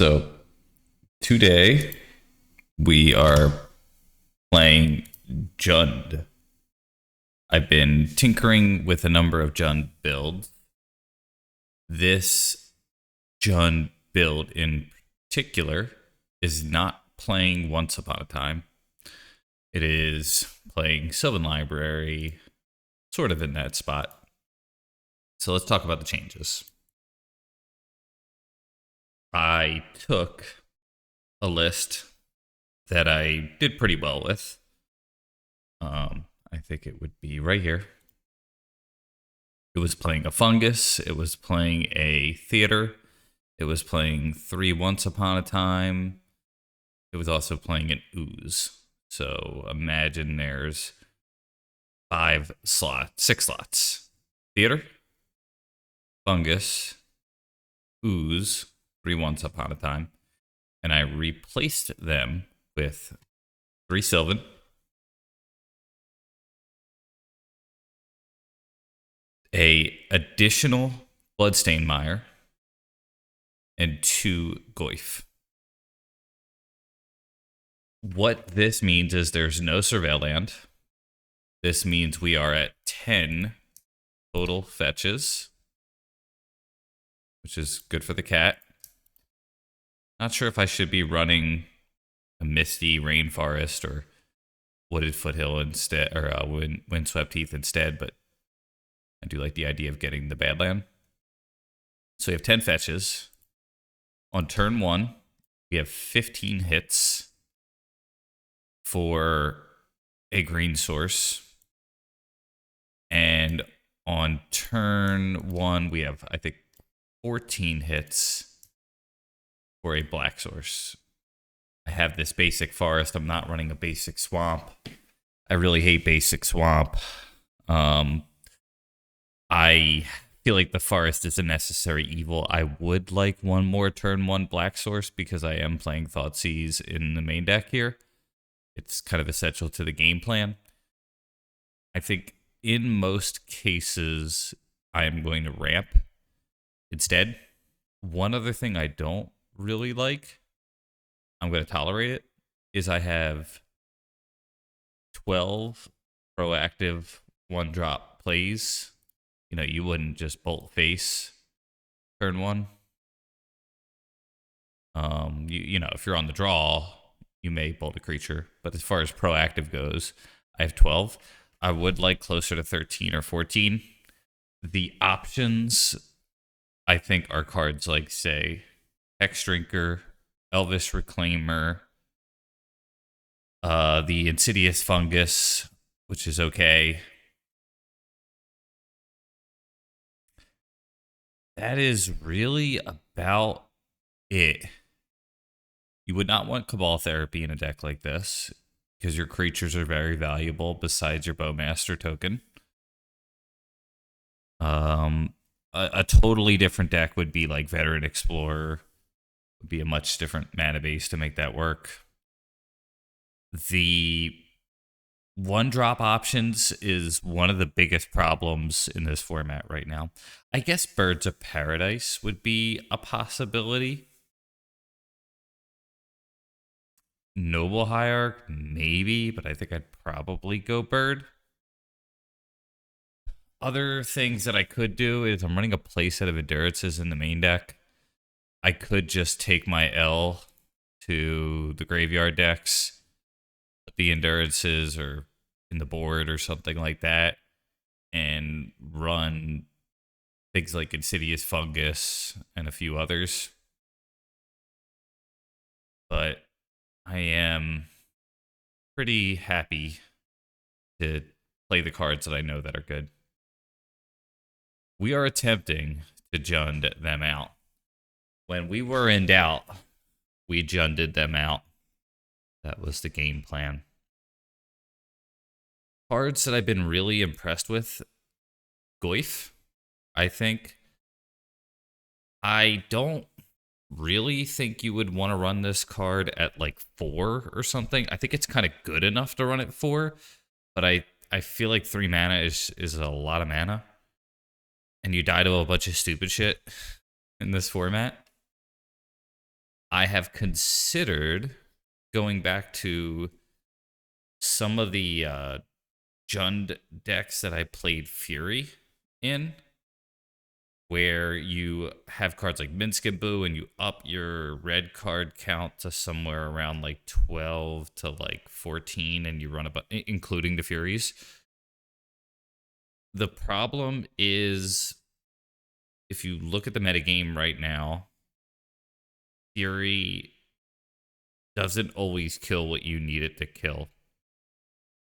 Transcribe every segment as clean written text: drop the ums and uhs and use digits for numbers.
So today we are playing Jund. I've been tinkering with a number of Jund builds. This Jund build in particular is not playing Once Upon a Time. It is playing Sylvan Library, sort of in that spot. So let's talk about the changes. I took a list that I did pretty well with. I think it would be right here. It was playing a fungus. It was playing a theater. It was playing 3 Once Upon a Time. It was also playing an ooze. So imagine there's 6 slots. Theater, fungus, ooze, 3 Once Upon a Time. And I replaced them with 3 Sylvan, a additional Bloodstained Mire, and 2 Goyf. What this means is there's no Surveil Land. This means we are at 10 total fetches, which is good for the cat. Not sure if I should be running a Misty Rainforest or Wooded Foothill instead, or Windswept Heath instead, but I do like the idea of getting the Badland. So we have 10 fetches. On turn 1, we have 15 hits for a green source. And on turn 1, we have, I think, 14 hits for a black source. I have this basic forest. I'm not running a basic swamp. I really hate basic swamp. I feel like the forest is a necessary evil. I would like one more turn 1 black source because I am playing Thoughtseize in the main deck here. It's kind of essential to the game plan. I think in most cases, I am going to ramp instead. One other thing I don't really like, I'm going to tolerate it, is I have 12 proactive 1-drop plays. You know, you wouldn't just bolt face turn 1. You know, if you're on the draw, you may bolt a creature. But as far as proactive goes, I have 12. I would like closer to 13 or 14. The options, I think, are cards like, say, Hex Drinker, Elvish Reclaimer, the Insidious Fungus, which is okay. That is really about it. You would not want Cabal Therapy in a deck like this because your creatures are very valuable besides your Bowmaster token. A totally different deck would be like Veteran Explorer. Would be a much different mana base to make that work. The 1-drop options is one of the biggest problems in this format right now. I guess Birds of Paradise would be a possibility. Noble Hierarch, maybe, but I think I'd probably go Bird. Other things that I could do is I'm running a playset of Endurances in the main deck. I could just take my L to the graveyard decks, put the Endurances or in the board or something like that, and run things like Insidious Fungus and a few others. But I am pretty happy to play the cards that I know that are good. We are attempting to Jund them out. When we were in doubt, we Junded them out. That was the game plan. Cards that I've been really impressed with, Goyf, I think. I don't really think you would want to run this card at like 4 or something. I think it's kind of good enough to run at 4, but I feel like 3 mana is a lot of mana. And you die to a bunch of stupid shit in this format. I have considered going back to some of the Jund decks that I played Fury in, where you have cards like Minsk and Boo, and you up your red card count to somewhere around like 12 to like 14, and you run about, including the Furies. The problem is, if you look at the metagame right now, Fury doesn't always kill what you need it to kill.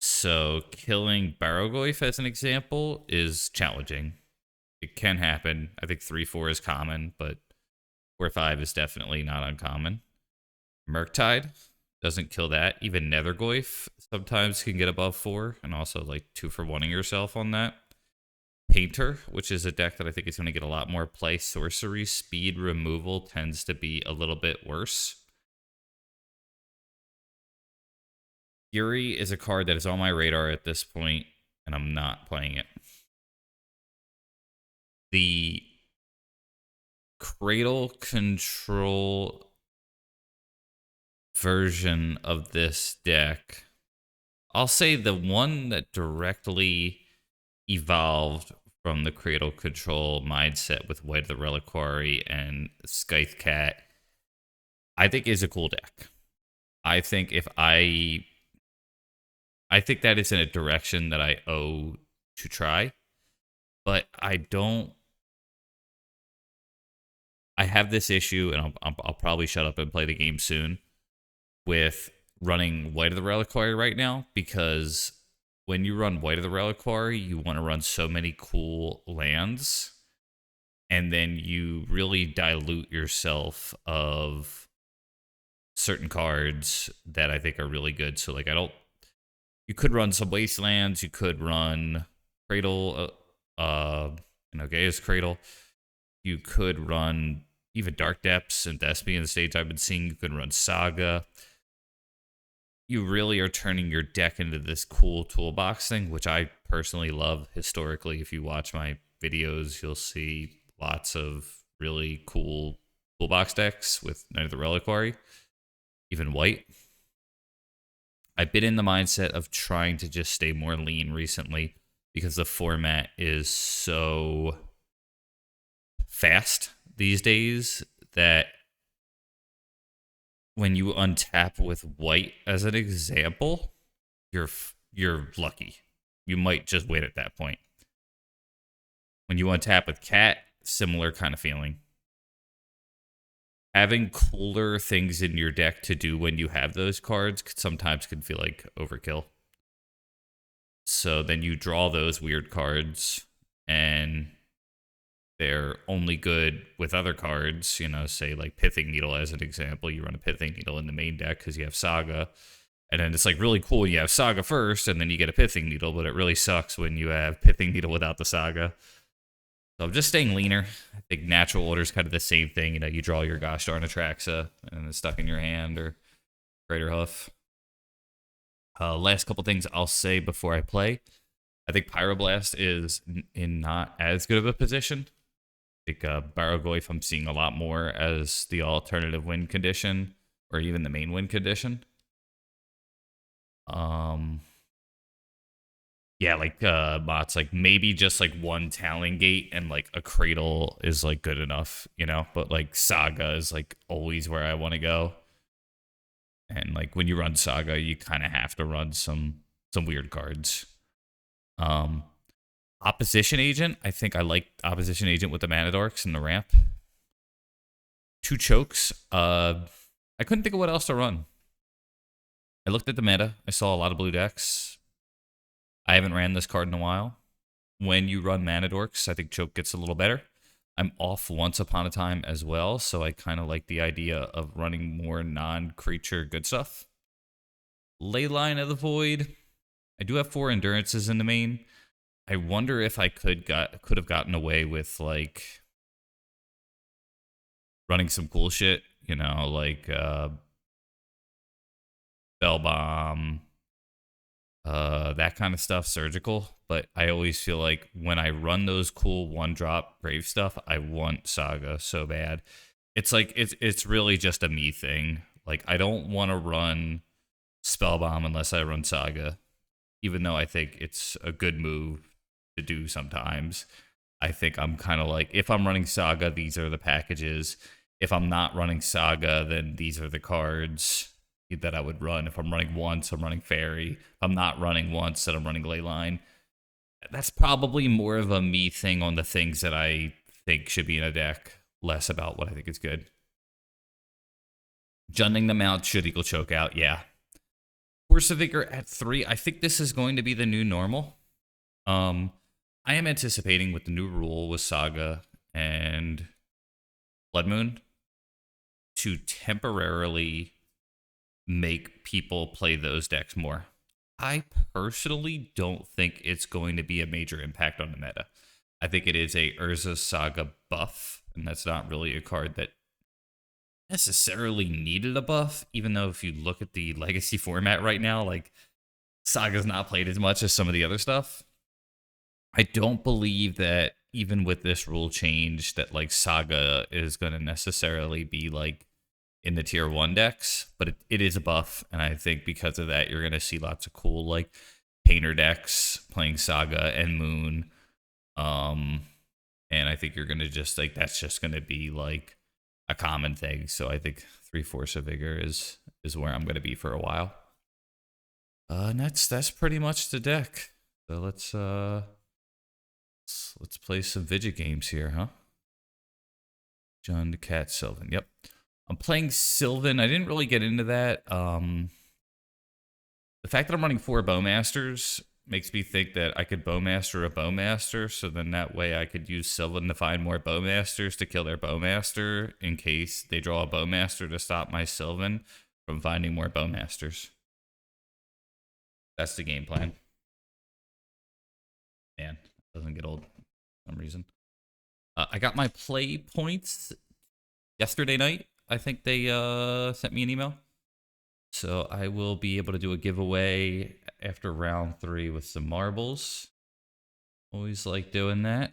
So killing Barrogoyf, as an example, is challenging. It can happen. I think 3-4 is common, but 4-5 is definitely not uncommon. Murktide doesn't kill that. Even Nethergoyf sometimes can get above 4, and also like 2 for 1ing yourself on that. Painter, which is a deck that I think is going to get a lot more play. Sorcery speed removal tends to be a little bit worse. Fury is a card that is on my radar at this point, and I'm not playing it. The Cradle Control version of this deck, I'll say the one that directly evolved from the Cradle Control mindset with White of the Reliquary and Scythe Cat, I think is a cool deck. I think that is in a direction that I owe to try, but I have this issue, and I'll probably shut up and play the game soon, with running White of the Reliquary right now, because when you run White of the Reliquary, you want to run so many cool lands, and then you really dilute yourself of certain cards that I think are really good. So like you could run some Wastelands, you could run Cradle, Gaia's Cradle, you could run even Dark Depths and Thespian stage I've been seeing, you could run Saga. You really are turning your deck into this cool toolbox thing, which I personally love. Historically, if you watch my videos, you'll see lots of really cool toolbox decks with Knight of the Reliquary, even White. I've been in the mindset of trying to just stay more lean recently because the format is so fast these days that when you untap with White, as an example, you're lucky. You might just win at that point. When you untap with Cat, similar kind of feeling. Having cooler things in your deck to do when you have those cards sometimes can feel like overkill. So then you draw those weird cards, and they're only good with other cards, say like Pithing Needle as an example. You run a Pithing Needle in the main deck because you have Saga. And then it's like really cool when you have Saga first, and then you get a Pithing Needle, but it really sucks when you have Pithing Needle without the Saga. So I'm just staying leaner. I think Natural Order is kind of the same thing. You draw your gosh darn Atraxa, and it's stuck in your hand, or Greater Hoof. Last couple things I'll say before I play. I think Pyroblast is in not as good of a position. I think Barrogoyf I'm seeing a lot more as the alternative win condition, or even the main win condition. Yeah, like Mott's like maybe just like one Talon Gate and like a Cradle is like good enough, but like Saga is like always where I want to go. And like when you run Saga, you kind of have to run some weird cards. Opposition Agent, I think I like Opposition Agent with the Mana Dorks and the ramp. 2 chokes. I couldn't think of what else to run. I looked at the meta. I saw a lot of blue decks. I haven't ran this card in a while. When you run Mana Dorks, I think choke gets a little better. I'm off Once Upon a Time as well, so I kind of like the idea of running more non-creature good stuff. Leyline of the Void. I do have 4 Endurances in the main. I wonder if I could have gotten away with like running some cool shit, like Bell Bomb, that kind of stuff, Surgical. But I always feel like when I run those cool 1-drop Brave stuff, I want Saga so bad. It's like it's really just a me thing. Like I don't want to run Spellbomb unless I run Saga, even though I think it's a good move to do sometimes. I think I'm kind of like, if I'm running Saga, these are the packages. If I'm not running Saga, then these are the cards that I would run. If I'm running once, I'm running Fairy. If I'm not running once, then I'm running Leyline. That's probably more of a me thing on the things that I think should be in a deck, less about what I think is good. Junning them out should equal choke out, yeah. Force of Vigor at 3, I think this is going to be the new normal. I am anticipating with the new rule with Saga and Blood Moon to temporarily make people play those decks more. I personally don't think it's going to be a major impact on the meta. I think it is a Urza Saga buff, and that's not really a card that necessarily needed a buff, even though if you look at the legacy format right now, like Saga's not played as much as some of the other stuff. I don't believe that even with this rule change that like Saga is going to necessarily be like in the tier 1 decks, but it is a buff, and I think because of that you're going to see lots of cool like painter decks playing Saga and Moon. And I think you're going to just like, that's just going to be like a common thing. So I think 3 Force of Vigor is where I'm going to be for a while. And that's pretty much the deck. So let's play some Vidget games here, huh? John the Cat Sylvan. Yep. I'm playing Sylvan. I didn't really get into that. The fact that I'm running 4 Bowmasters makes me think that I could Bowmaster a Bowmaster, so then that way I could use Sylvan to find more Bowmasters to kill their Bowmaster in case they draw a Bowmaster to stop my Sylvan from finding more Bowmasters. That's the game plan. Man, it doesn't get old for some reason. I got my play points yesterday night. I think they sent me an email. So I will be able to do a giveaway after round 3 with some marbles. Always like doing that.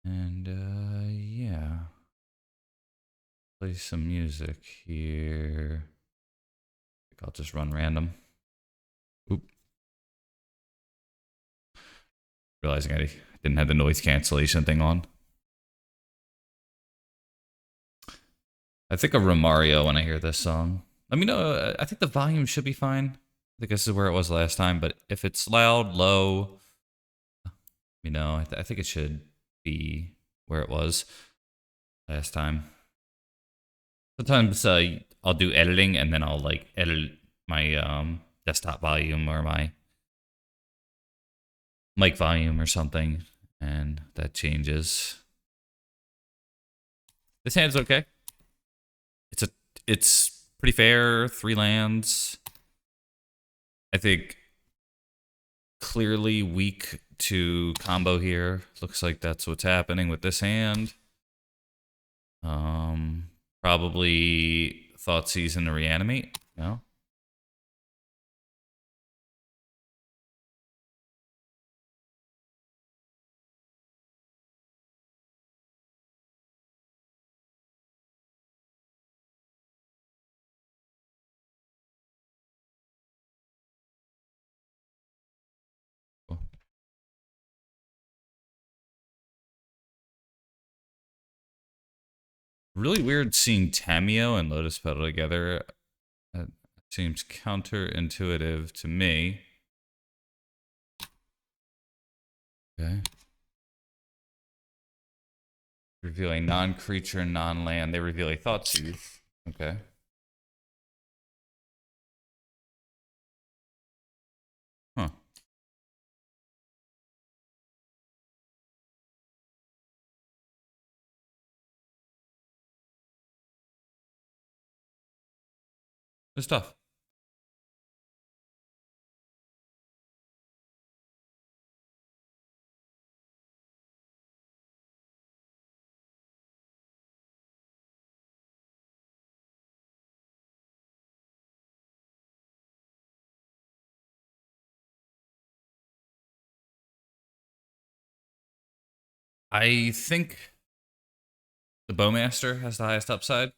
And yeah. Play some music here. I think I'll just run random. Oop. Realizing I didn't have the noise cancellation thing on. I think of Romario when I hear this song. Let me know. I think the volume should be fine. I think this is where it was last time, but if it's loud, low, you know, I think it should be where it was last time. Sometimes I'll do editing and then I'll like edit my desktop volume or my mic volume or something, and that changes. This hand's okay. It's pretty fair. 3 lands. I think clearly weak to combo here. Looks like that's what's happening with this hand. Probably Thoughtseize and Reanimate. No. Cool. Really weird seeing Tamio and Lotus Petal together. That seems counterintuitive to me. Okay. Reveal a non-creature, non-land. They reveal a Thoughtseize. Okay. Huh. Good stuff. I think The Bowmaster has the highest upside.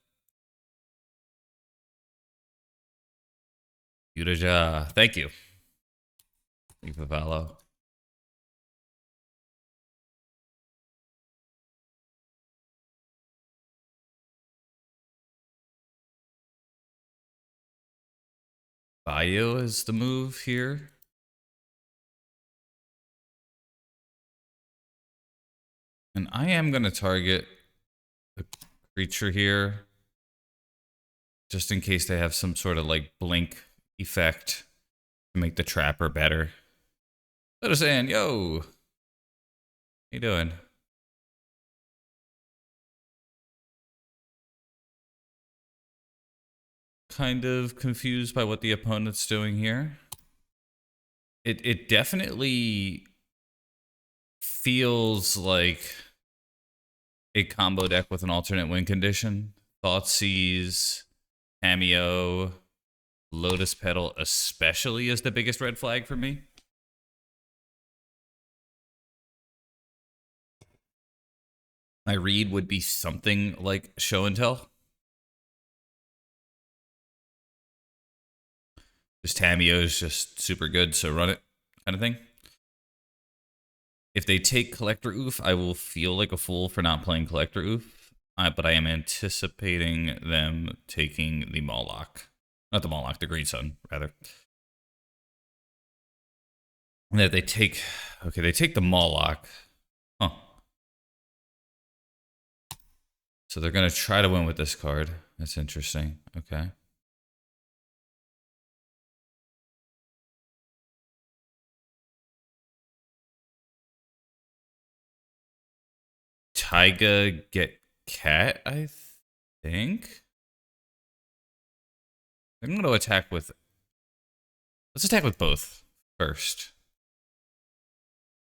Uraja. Thank you. Thank you for the follow. Bio is the move here. And I am going to target the creature here, just in case they have some sort of like blink effect to make the trapper better. Understand, yo. How you doing? Kind of confused by what the opponent's doing here. It definitely feels like a combo deck with an alternate win condition. Thoughtseize, Cameo, Lotus Petal especially is the biggest red flag for me. My read would be something like Show and Tell. This Tameo is just super good, so run it, kind of thing. If they take Collector Oof, I will feel like a fool for not playing Collector Oof, but I am anticipating them taking the Moloch. Not the Moloch, the Green Sun, rather. And that they take... Okay, they take the Moloch. Huh. So they're going to try to win with this card. That's interesting. Okay. Taiga get cat, I think. I'm going to attack with... Let's attack with both first.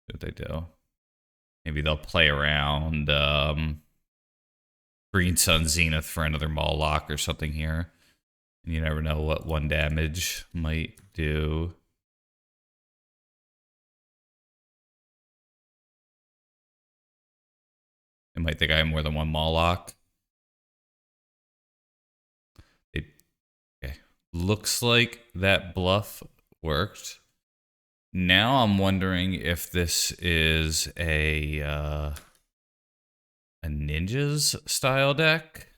See what they do. Maybe they'll play around Green Sun Zenith for another Moloch or something here. And you never know what 1 damage might do. It might think I have more than 1 Moloch. Okay. Looks like that bluff worked. Now I'm wondering if this is a ninjas style deck.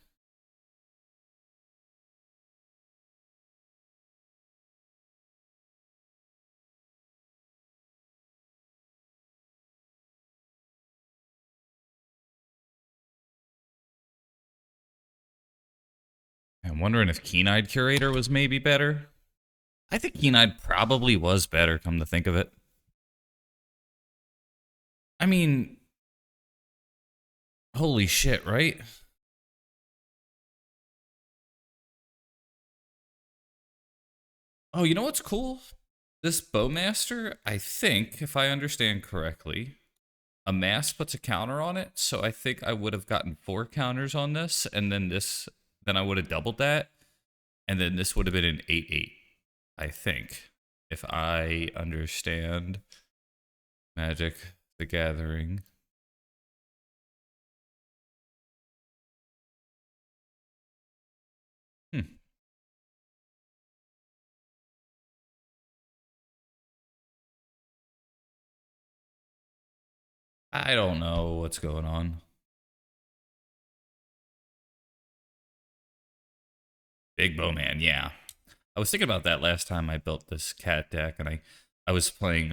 I'm wondering if Keen-Eyed Curator was maybe better. I think Keen-Eyed probably was better, come to think of it. I mean, holy shit, right? Oh, you know what's cool? This Bowmaster, I think, if I understand correctly, a mass puts a counter on it, so I think I would have gotten 4 counters on this, and then then I would have doubled that, and then this would have been an 8/8, I think, if I understand Magic the Gathering. I don't know what's going on. Big Bowman, yeah. I was thinking about that last time I built this cat deck, and I was playing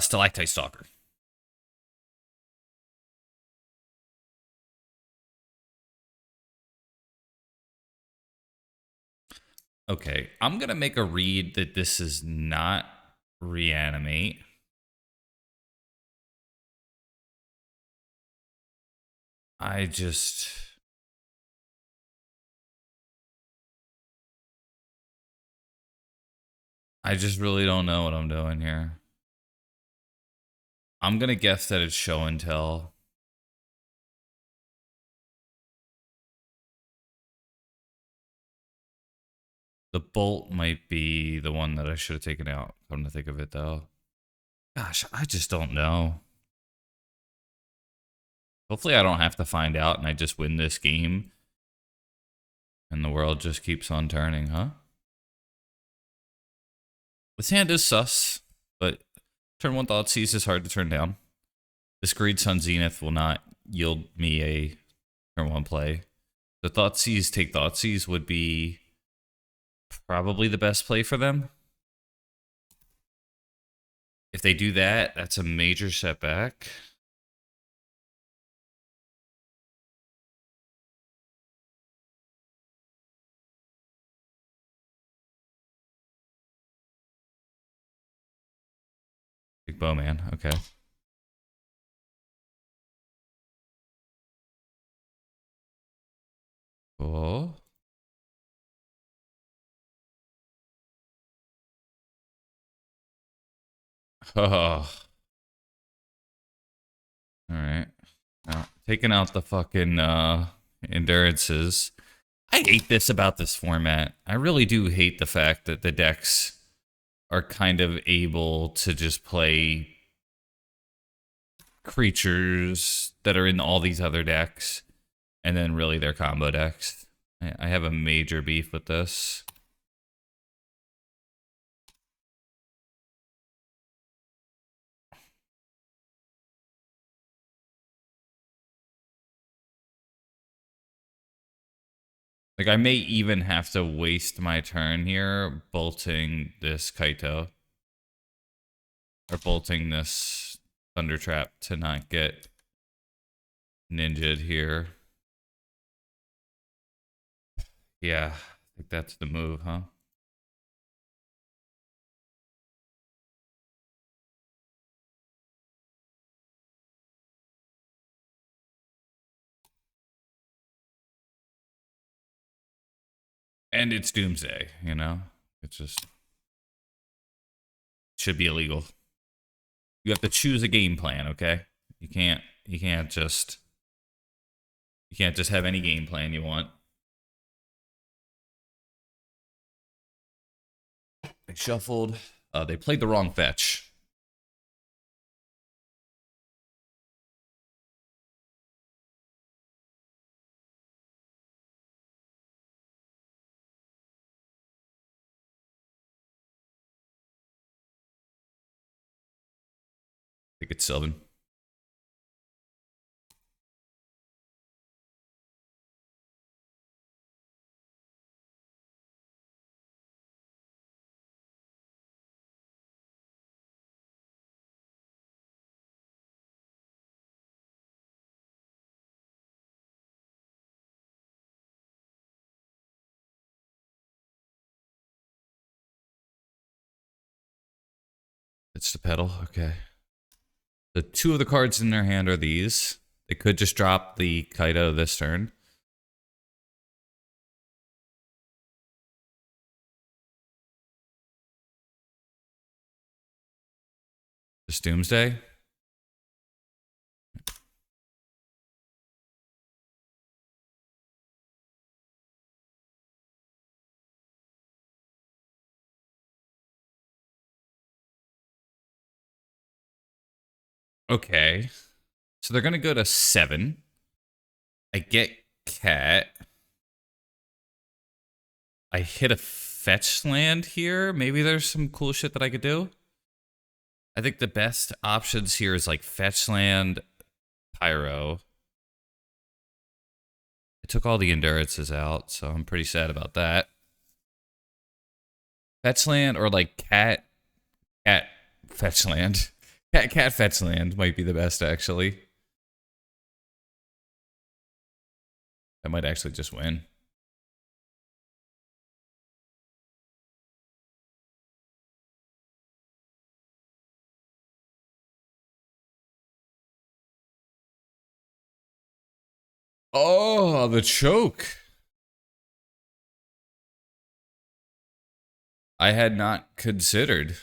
Stalactite Stalker. Okay, I'm gonna make a read that this is not reanimate. I just really don't know what I'm doing here. I'm gonna guess that it's Show and Tell. The Bolt might be the one that I should have taken out. Come to think of it, though. Gosh, I just don't know. Hopefully I don't have to find out and I just win this game and the world just keeps on turning, huh? This hand is sus, but turn 1 Thoughtseize is hard to turn down. This Greed Sun Zenith will not yield me a turn 1 play. The Thoughtseize take Thoughtseize would be probably the best play for them. If they do that, that's a major setback. Big Bowman, okay. Cool. Oh. Alright. Now, taking out the fucking endurances. I hate this about this format. I really do hate the fact that the decks are kind of able to just play creatures that are in all these other decks, and then really they're combo decks. I have a major beef with this. Like, I may even have to waste my turn here bolting this Kaito. Or bolting this Thunder Trap to not get ninja'd here. Yeah, I think that's the move, huh? And it's Doomsday, you know? It just should be illegal. You have to choose a game plan, okay? You can't just have any game plan you want. They shuffled. They played the wrong fetch. I think it's Sylvan. It's the pedal. Okay. The 2 of the cards in their hand are these. They could just drop the Kaito this turn. This Doomsday. Okay. So they're going to go to 7. I get Cat. I hit a fetch land here. Maybe there's some cool shit that I could do. I think the best options here is like fetch land, Pyro. I took all the endurances out, so I'm pretty sad about that. Fetch land or like cat fetch land. Cat fetch land might be the best, actually. That might actually just win. Oh, the choke. I had not considered.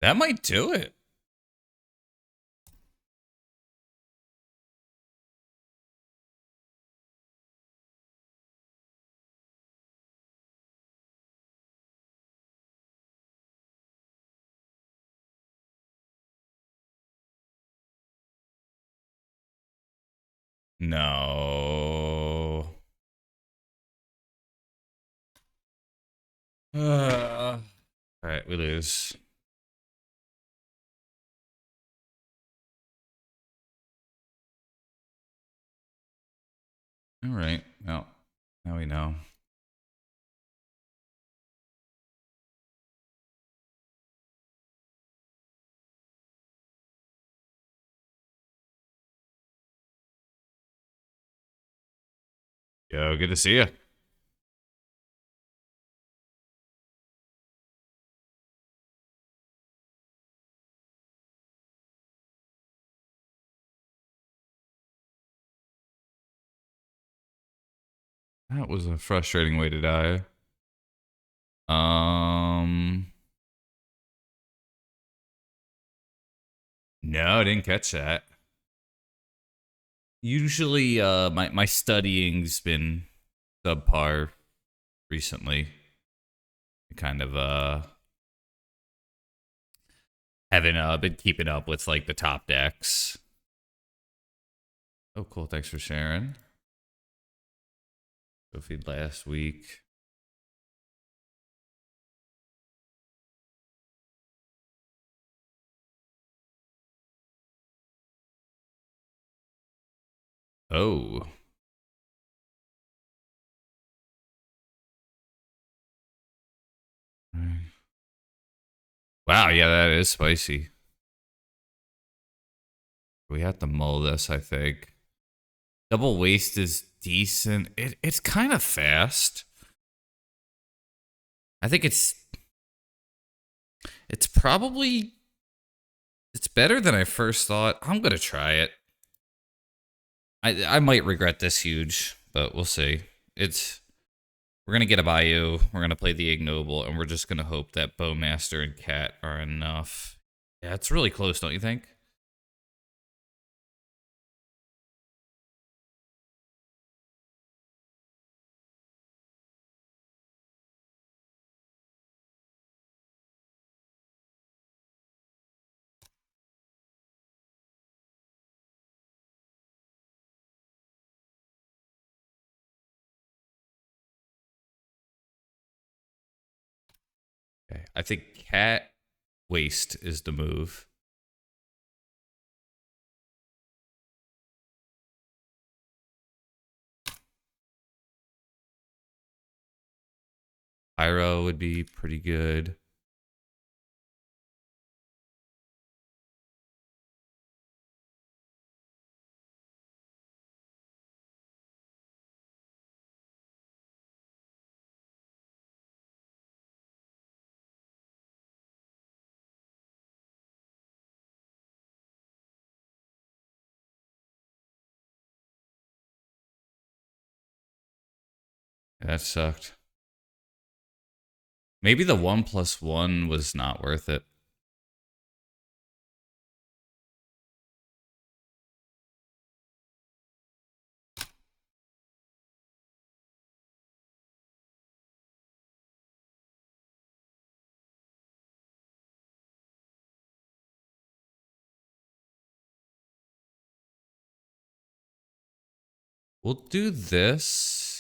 That might do it. No. All right, we lose. All right. Well, now we know. Yo, good to see you. That was a frustrating way to die. No, I didn't catch that. Usually, my studying's been subpar recently. Kind of haven't been keeping up with like the top decks. Oh, cool. Thanks for sharing. Sophie last week. Oh. Wow, yeah, that is spicy. We have to mull this, I think. Double waste is decent. It's kind of fast. I think it's probably it's better than I first thought. I'm gonna try it. I might regret this huge, but we'll see. We're gonna get a Bayou, we're gonna play the Ignoble, and we're just gonna hope that Bowmaster and Cat are enough. Yeah, it's really close, don't you think? Okay. I think Cat Waste is the move. Pyro would be pretty good. That sucked. Maybe the 1+1 was not worth it. We'll do this.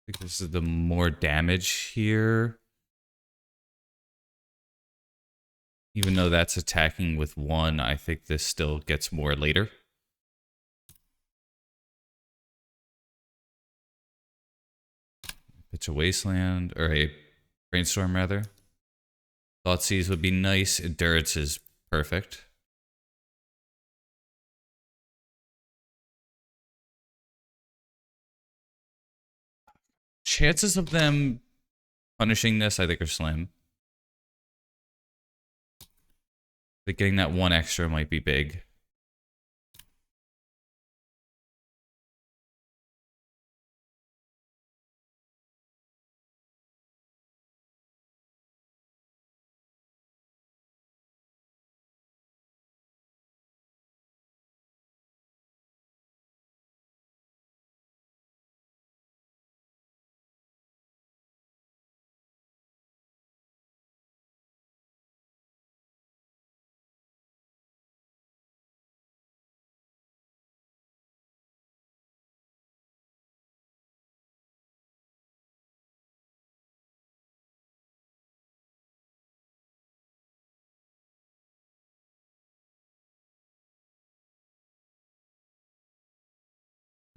I think this is the more damage here. Even though that's attacking with 1, I think this still gets more later. Pitch a Wasteland, or a Brainstorm rather. Thoughtseize would be nice. Endurance is perfect. Chances of them punishing this, I think, are slim. But getting that 1 extra might be big.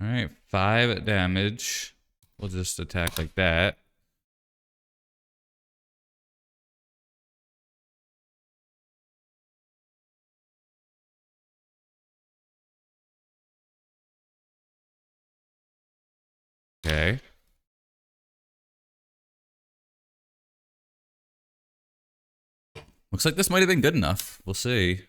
All right, 5 damage. We'll just attack like that. Okay. Looks like this might have been good enough. We'll see.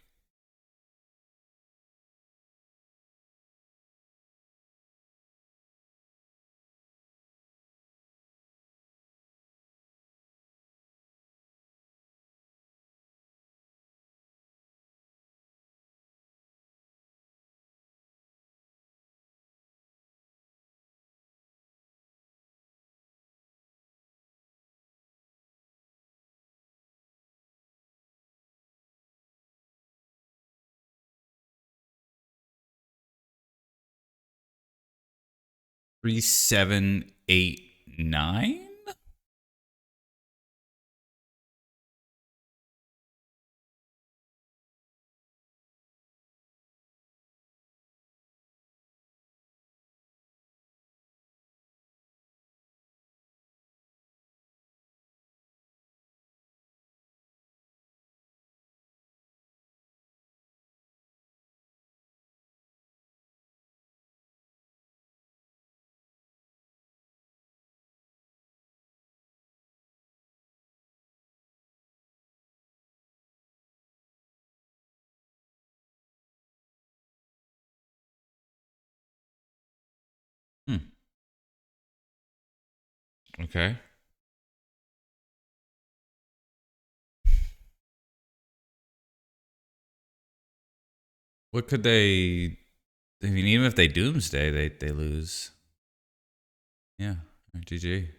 Three, 7, 8, 9. Hmm. Okay. What could they? I mean, even if they Doomsday, they lose. Yeah. GG.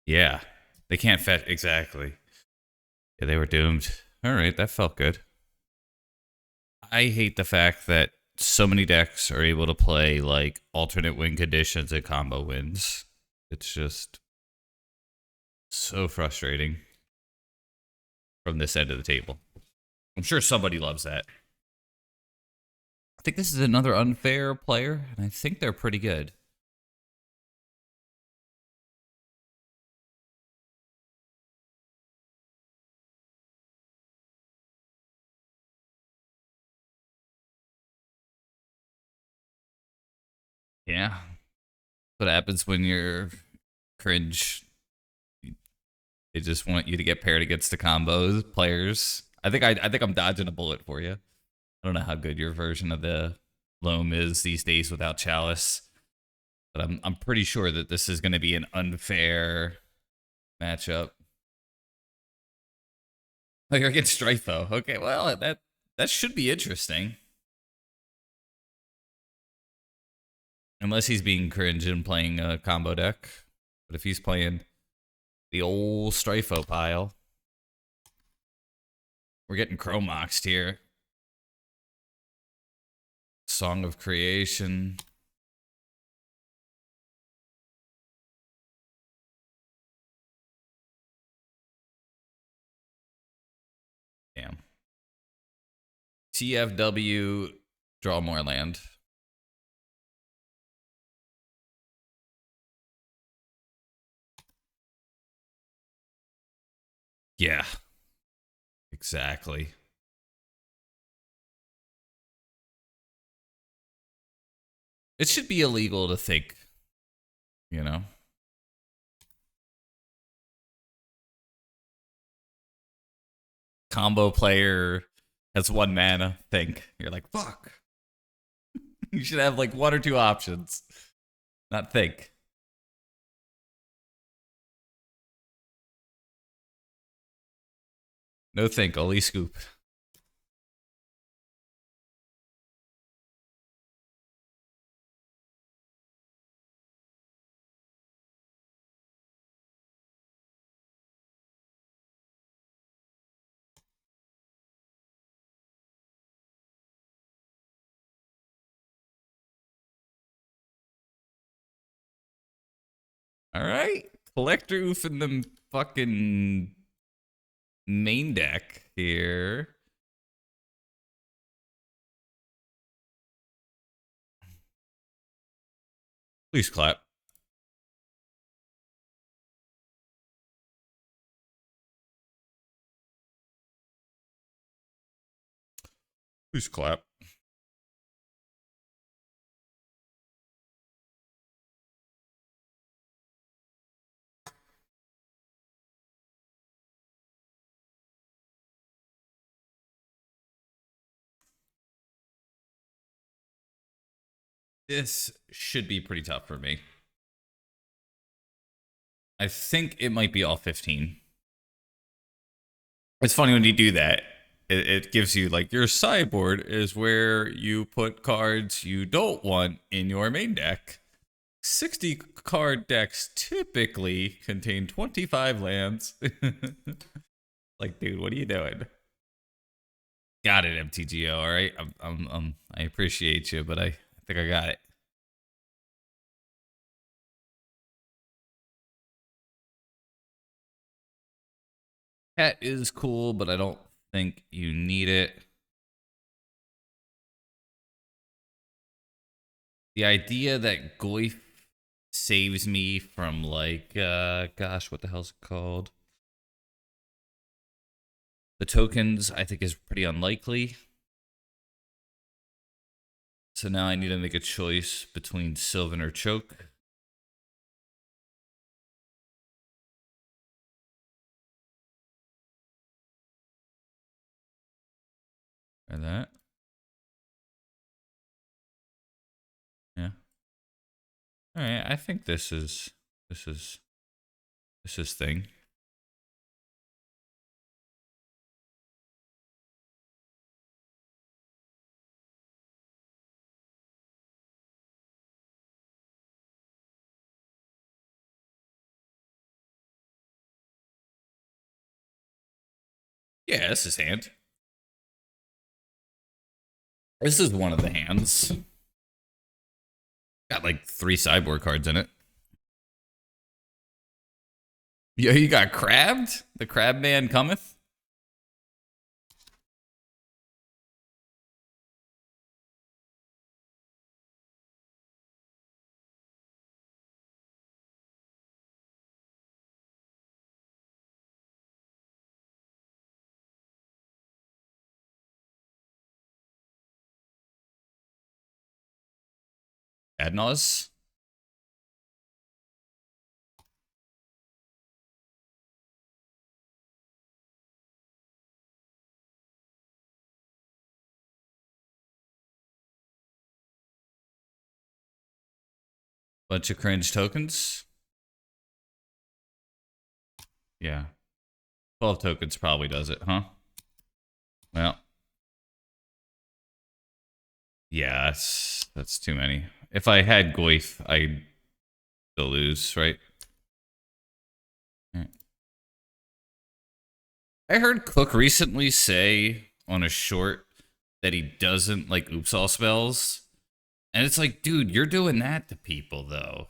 Yeah. They can't fetch exactly. Yeah, they were doomed. All right, that felt good. I hate the fact that so many decks are able to play like alternate win conditions and combo wins. It's just so frustrating from this end of the table. I'm sure somebody loves that. I think this is another unfair player, and I think they're pretty good. Yeah. What happens when you're cringe? They just want you to get paired against the combos players. I think I'm dodging a bullet for you. I don't know how good your version of the loam is these days without chalice, but I'm pretty sure that this is going to be an unfair matchup. Oh, you're against Strifo. Okay, well that should be interesting. Unless he's being cringe and playing a combo deck. But if he's playing the old Strifo pile, we're getting Chromoxed here. Song of Creation. Damn. TFW, draw more land. Yeah, exactly. It should be illegal to think, you know? Combo player has 1 mana, think. You're like, fuck. You should have like 1 or 2 options, not think. No think, only scoop. All right. Collector Oof in the fucking main deck here. Please clap. Please clap. This should be pretty tough for me. I think it might be all 15. It's funny when you do that. It gives you, like, your sideboard is where you put cards you don't want in your main deck. 60 card decks typically contain 25 lands. Like, dude, what are you doing? Got it, MTGO. All right, I appreciate you, but I think I got it. Cat is cool, but I don't think you need it. The idea that Goyf saves me from, like, gosh, what the hell's it called? The tokens, I think, is pretty unlikely. So now I need to make a choice between Sylvan or Choke. And that. Yeah. All right, I think this is thing. Yeah, this is hand. This is one of the hands. Got like 3 sideboard cards in it. Yeah, you got crabbed? The crab man cometh? Adnos? Bunch of cringe tokens? Yeah. 12 tokens probably does it, huh? Well. Yeah, that's too many. If I had Goyf, I'd still lose, right? I heard Cook recently say on a short that he doesn't like oops all spells. And it's like, dude, you're doing that to people, though.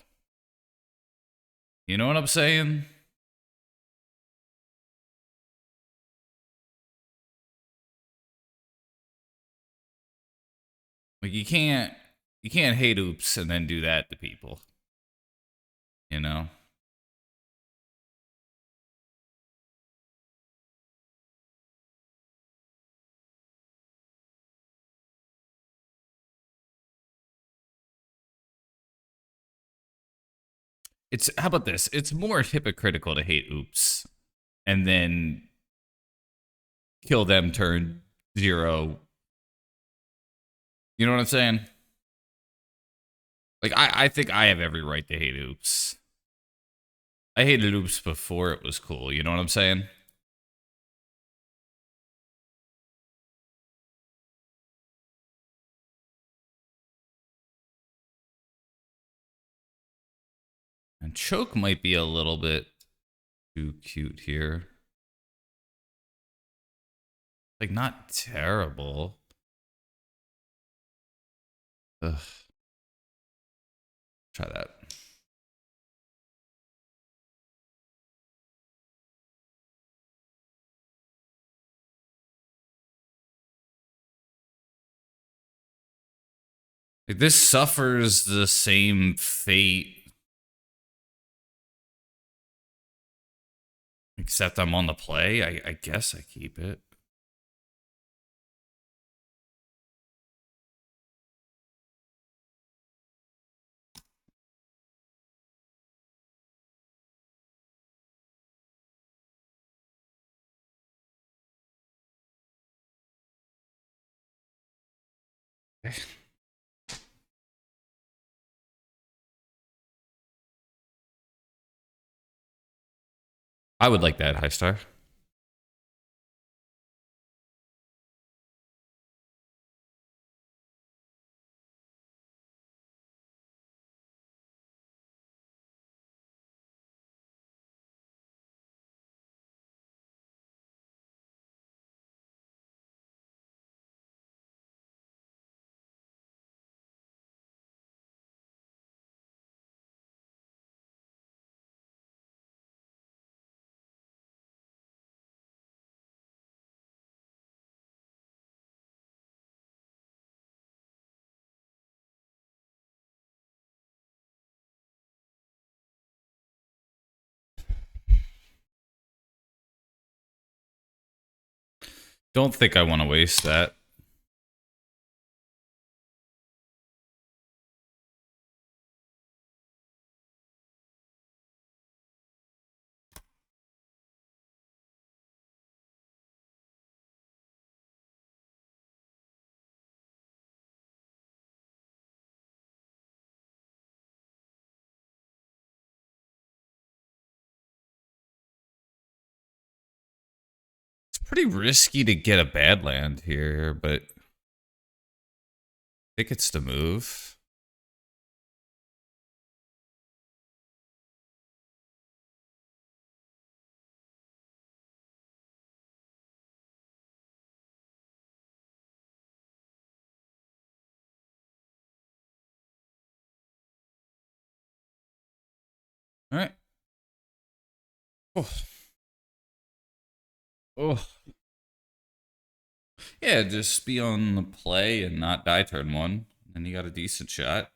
You know what I'm saying? Like, you can't hate oops and then do that to people. You know? It's how about this? It's more hypocritical to hate oops and then kill them turn 0. You know what I'm saying? Like, I think I have every right to hate oops. I hated oops before it was cool. You know what I'm saying? And choke might be a little bit too cute here. Like, not terrible. Ugh. Try that. Like, this suffers the same fate, except I'm on the play. I guess I keep it. I would like that, High Star. Don't think I want to waste that. It's pretty risky to get a bad land here, but I think it's the move. All right. Oh. Oh. Yeah, just be on the play and not die turn one, and you got a decent shot.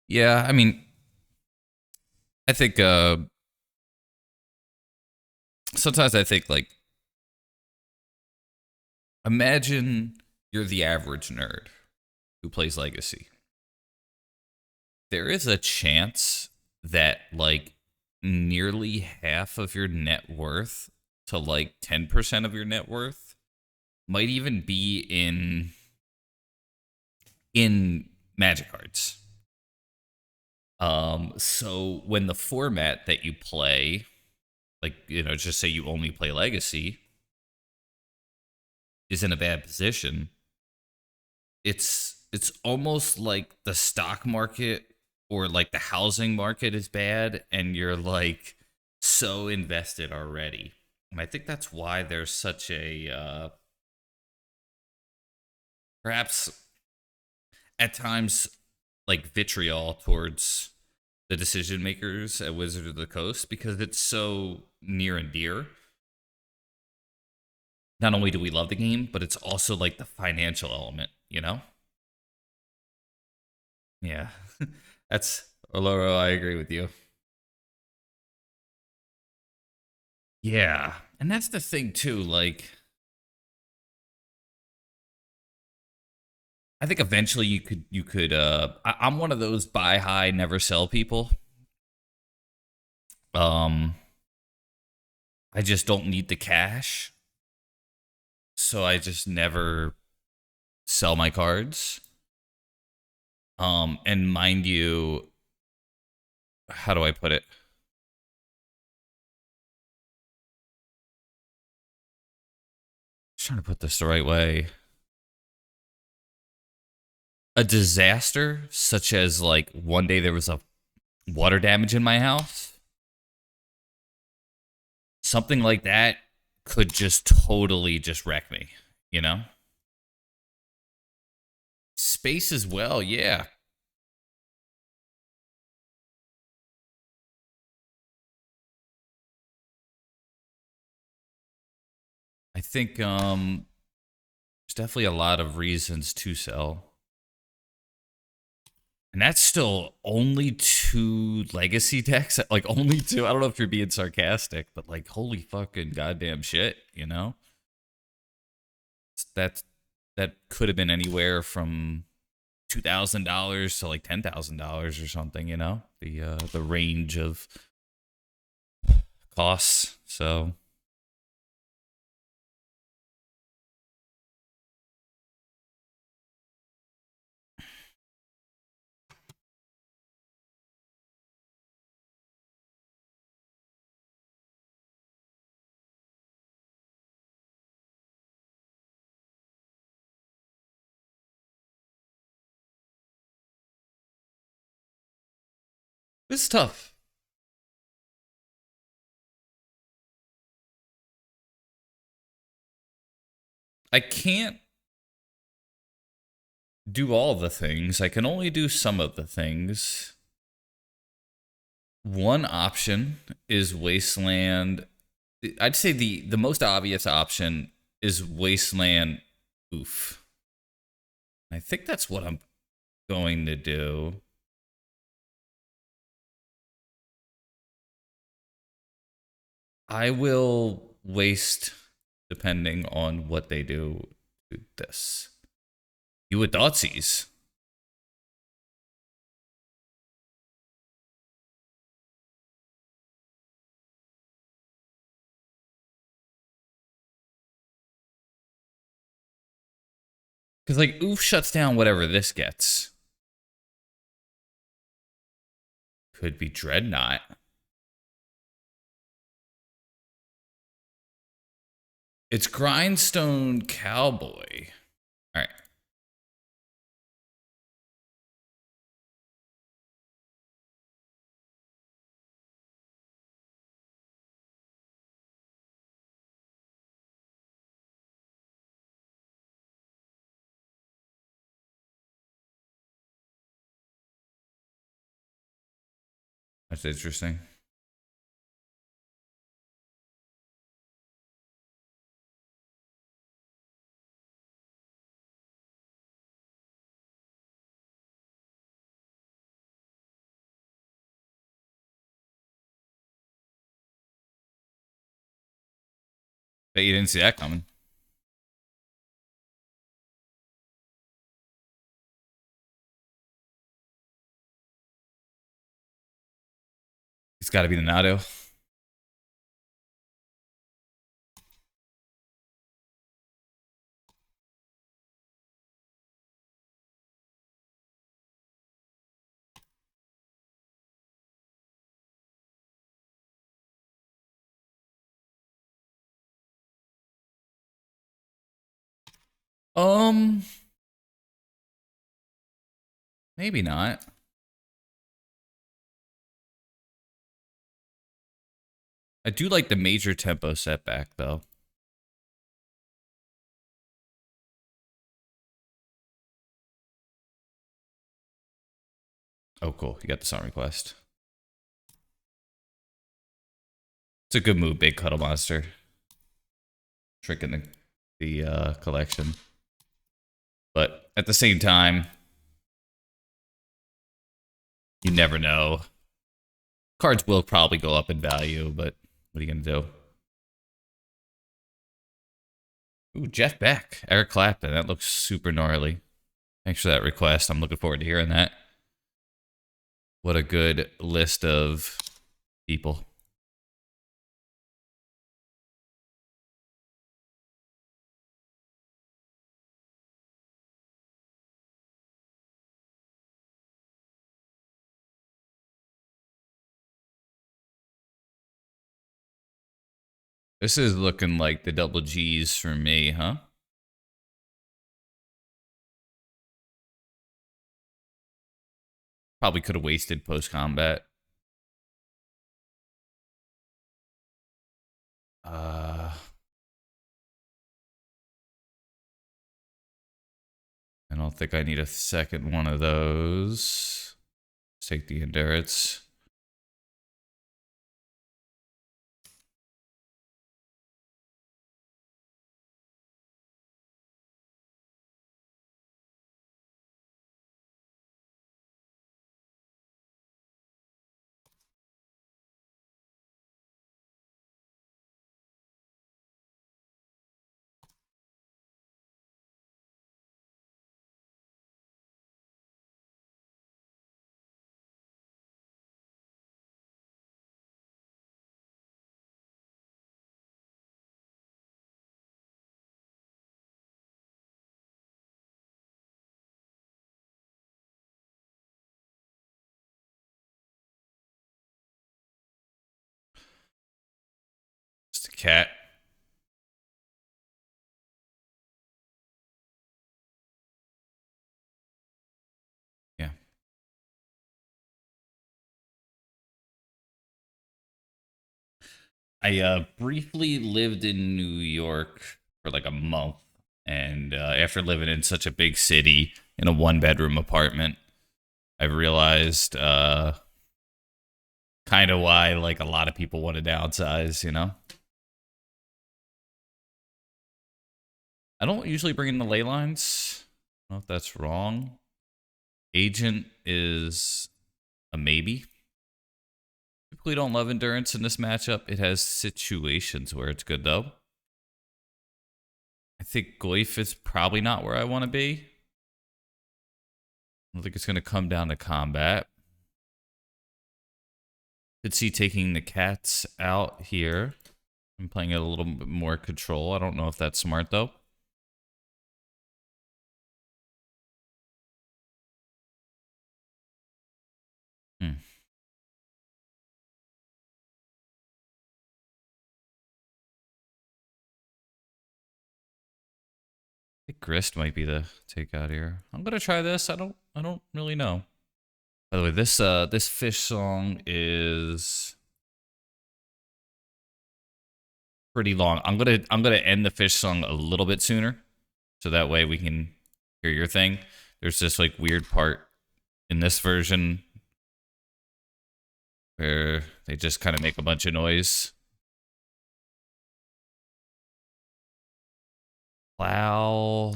Yeah, I mean, I think sometimes I think like imagine you're the average nerd who plays Legacy. There is a chance that like nearly half of your net worth to like 10% of your net worth might even be in magic cards. So when the format that you play, like, you know, just say you only play Legacy, is in a bad position, it's almost like the stock market or like the housing market is bad and you're like so invested already. And I think that's why there's such a perhaps at times like vitriol towards the decision makers at Wizard of the Coast because it's so near and dear. Not only do we love the game, but it's also like the financial element, you know? Yeah. That's Oloro, I agree with you. Yeah. And that's the thing too, like I think eventually you could I'm one of those buy high, never sell people. Um I just don't need the cash. So I just never sell my cards. And mind you, how do I put it? Just trying to put this the right way. A disaster, such as like one day there was a water damage in my house, something like that could just totally just wreck me, you know? Space as well, yeah. I think there's definitely a lot of reasons to sell. And that's still only two legacy decks. Like, only two. I don't know if you're being sarcastic, but like, holy fucking goddamn shit, you know? That that could have been anywhere from $2,000 to like $10,000 or something, you know? The range of costs. So this is tough. I can't do all the things. I can only do some of the things. One option is Wasteland. I'd say the most obvious option is Wasteland Oof. I think that's what I'm going to do. I will waste depending on what they do to this. You would Thoughtseize. Because, like, Oof shuts down whatever this gets. Could be Dreadnought. It's Grindstone Cowboy. All right. That's interesting. Bet you didn't see that coming. It's got to be the Nado. Um, maybe not. I do like the major tempo setback, though. Oh, cool. You got the song request. It's a good move, Big Cuddle Monster. Tricking the collection. But at the same time, you never know. Cards will probably go up in value, but what are you going to do? Ooh, Jeff Beck, Eric Clapton. That looks super gnarly. Thanks for that request. I'm looking forward to hearing that. What a good list of people. This is looking like the double G's for me, huh? Probably could have wasted post-combat. Uh, I don't think I need a second one of those. Let's take the endurance. Just a cat. Yeah. I briefly lived in New York for like a month. And after living in such a big city in a one-bedroom apartment, I realized kind of why like a lot of people want to downsize, you know? I don't usually bring in the ley lines. I don't know if that's wrong. Agent is a maybe. Typically don't love endurance in this matchup. It has situations where it's good though. I think Goif is probably not where I want to be. I don't think it's going to come down to combat. Could see taking the cats out here. I'm playing it a little bit more control. I don't know if that's smart though. Hmm. I think Grist might be the takeout here. I'm gonna try this. I don't really know. By the way, this fish song is pretty long. I'm gonna end the fish song a little bit sooner, so that way we can hear your thing. There's this like weird part in this version where they just kind of make a bunch of noise. Plow.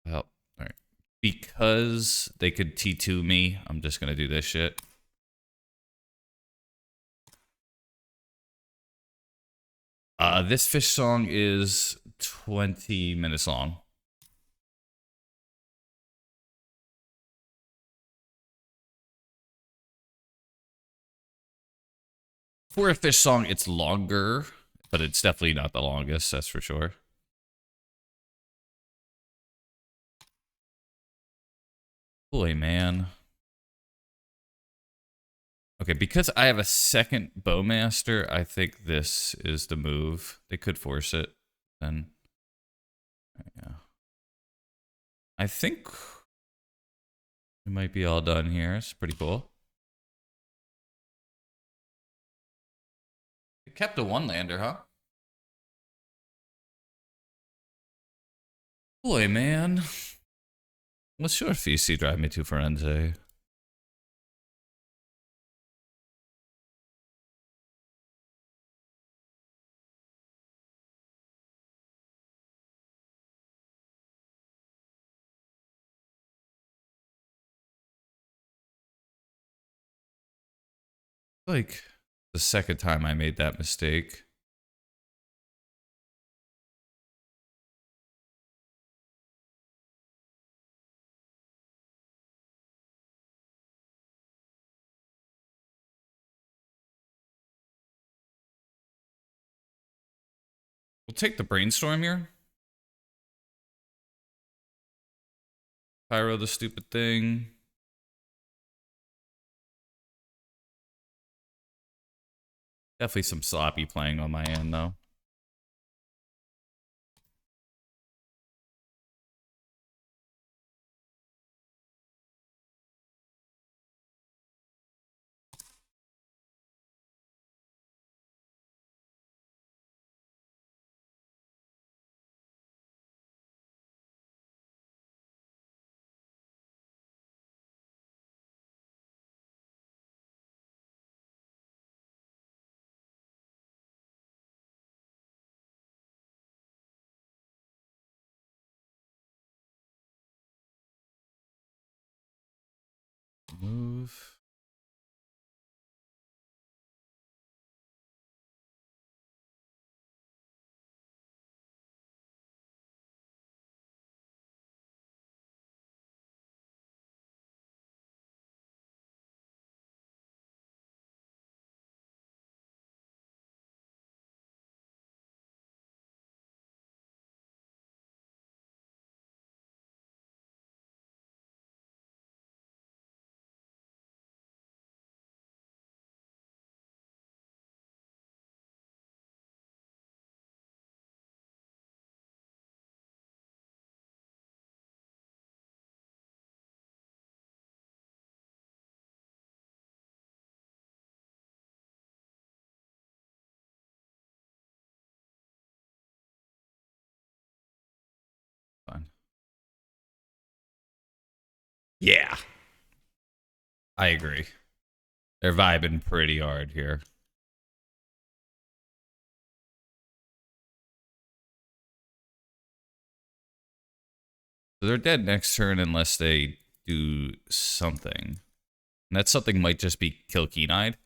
Well, all right. Because they could T2 me, I'm just gonna do this shit. This fish song is 20 minutes long. For a fish song, it's longer, but it's definitely not the longest, that's for sure. Boy, man. Okay, because I have a second Bowmaster, I think this is the move. They could force it, then. Yeah. I think we might be all done here. It's pretty cool. It kept a one-lander, huh? Boy, man. What's your VC drive me to Firenze? Like the second time I made that mistake. We'll take the brainstorm here. Pyro the stupid thing. Definitely some sloppy playing on my end, though. move. Fine. Yeah, I agree. They're vibing pretty hard here. So they're dead next turn unless they do something. And that something might just be kill Keen-Eyed.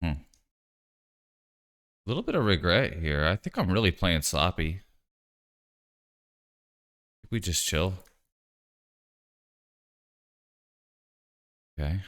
A little bit of regret here. I think I'm really playing sloppy. We just chill. Okay.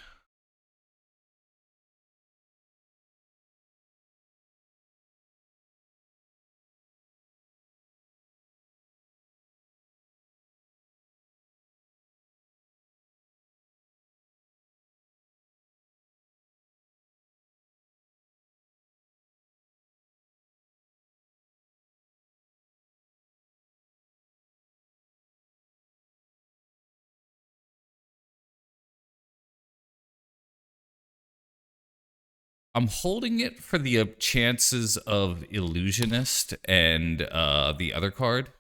I'm holding it for the chances of Illusionist and the other card,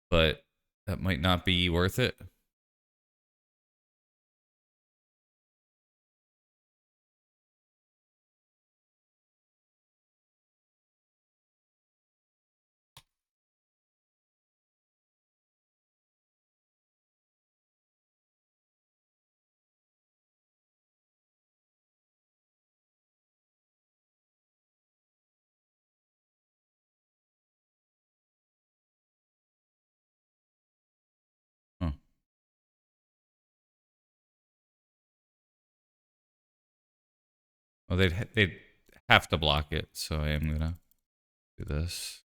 but that might not be worth it. Huh. Well, they'd have to block it, so I am gonna do this.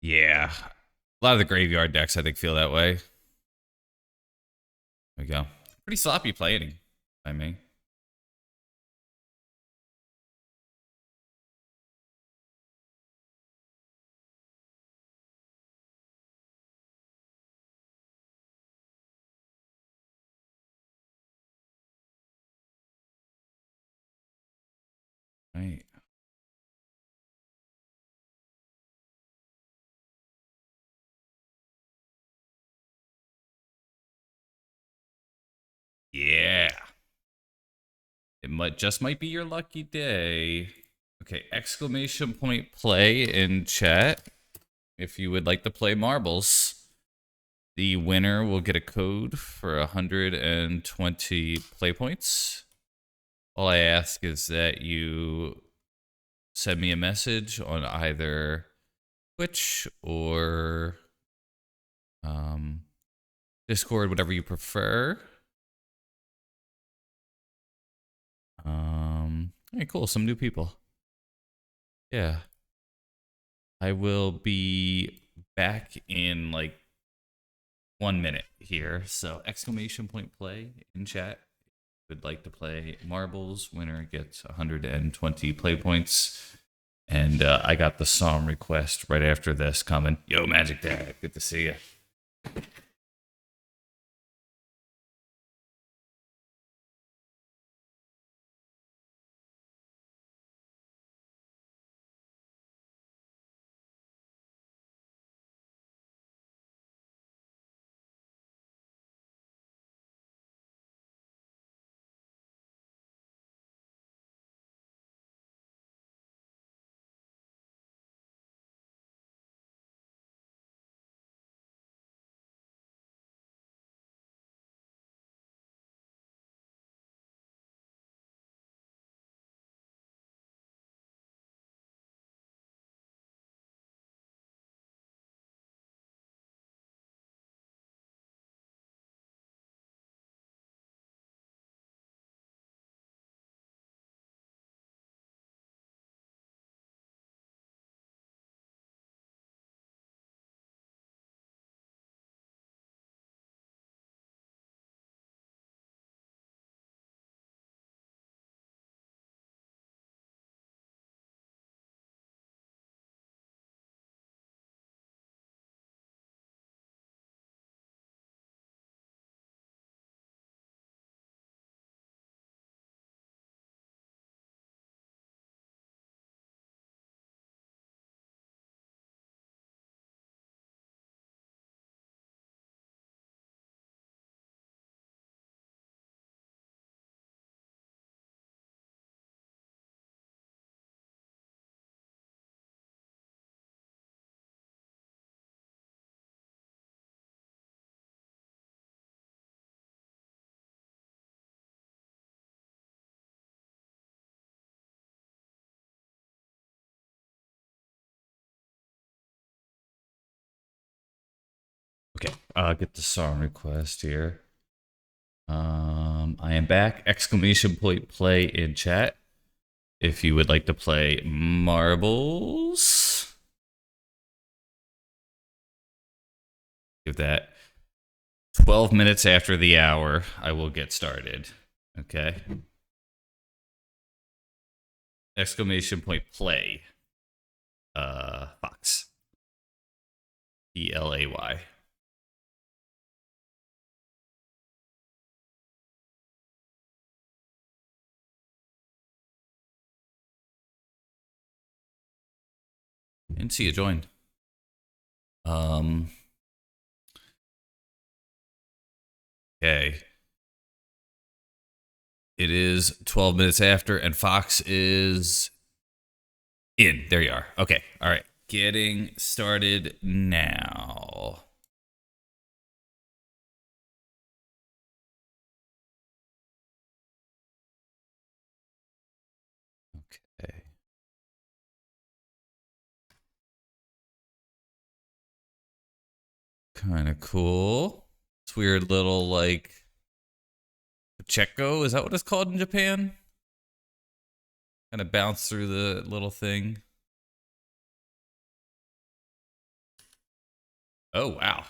Yeah. A lot of the graveyard decks, I think, feel that way. There we go. Pretty sloppy playing, I mean. Right. Yeah. It might be your lucky day. Okay, exclamation point play in chat if you would like to play marbles. The winner will get a code for 120 play points. All I ask is that you send me a message on either Twitch or Discord, whatever you prefer. Hey, cool. Some new people. Yeah. I will be back in like 1 minute here. So exclamation point play in chat. Would like to play marbles. Winner gets 120 play points. And I got the song request right after this coming. Yo, Magic Dad, good to see you. Okay, I'll get the song request here. I am back. Exclamation point play in chat. If you would like to play marbles, give that 12 minutes after the hour. I will get started. Okay. Exclamation point play. Fox. Play. And see you join. Okay. It is 12 minutes after, and Fox is in. There you are. Okay. All right. Getting started now. Okay. Kind of cool. It's weird little like Pacheco. Is that what it's called in Japan? Kind of bounce through the little thing. Oh, wow.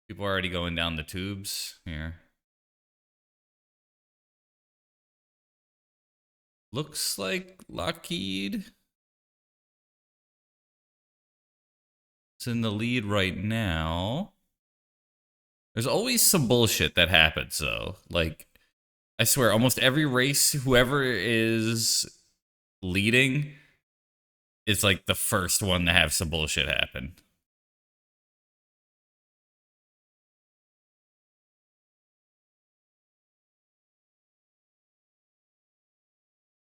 People are already going down the tubes here. Looks like Lockheed is in the lead right now. There's always some bullshit that happens, though. Like, I swear, almost every race, whoever is leading is like the first one to have some bullshit happen.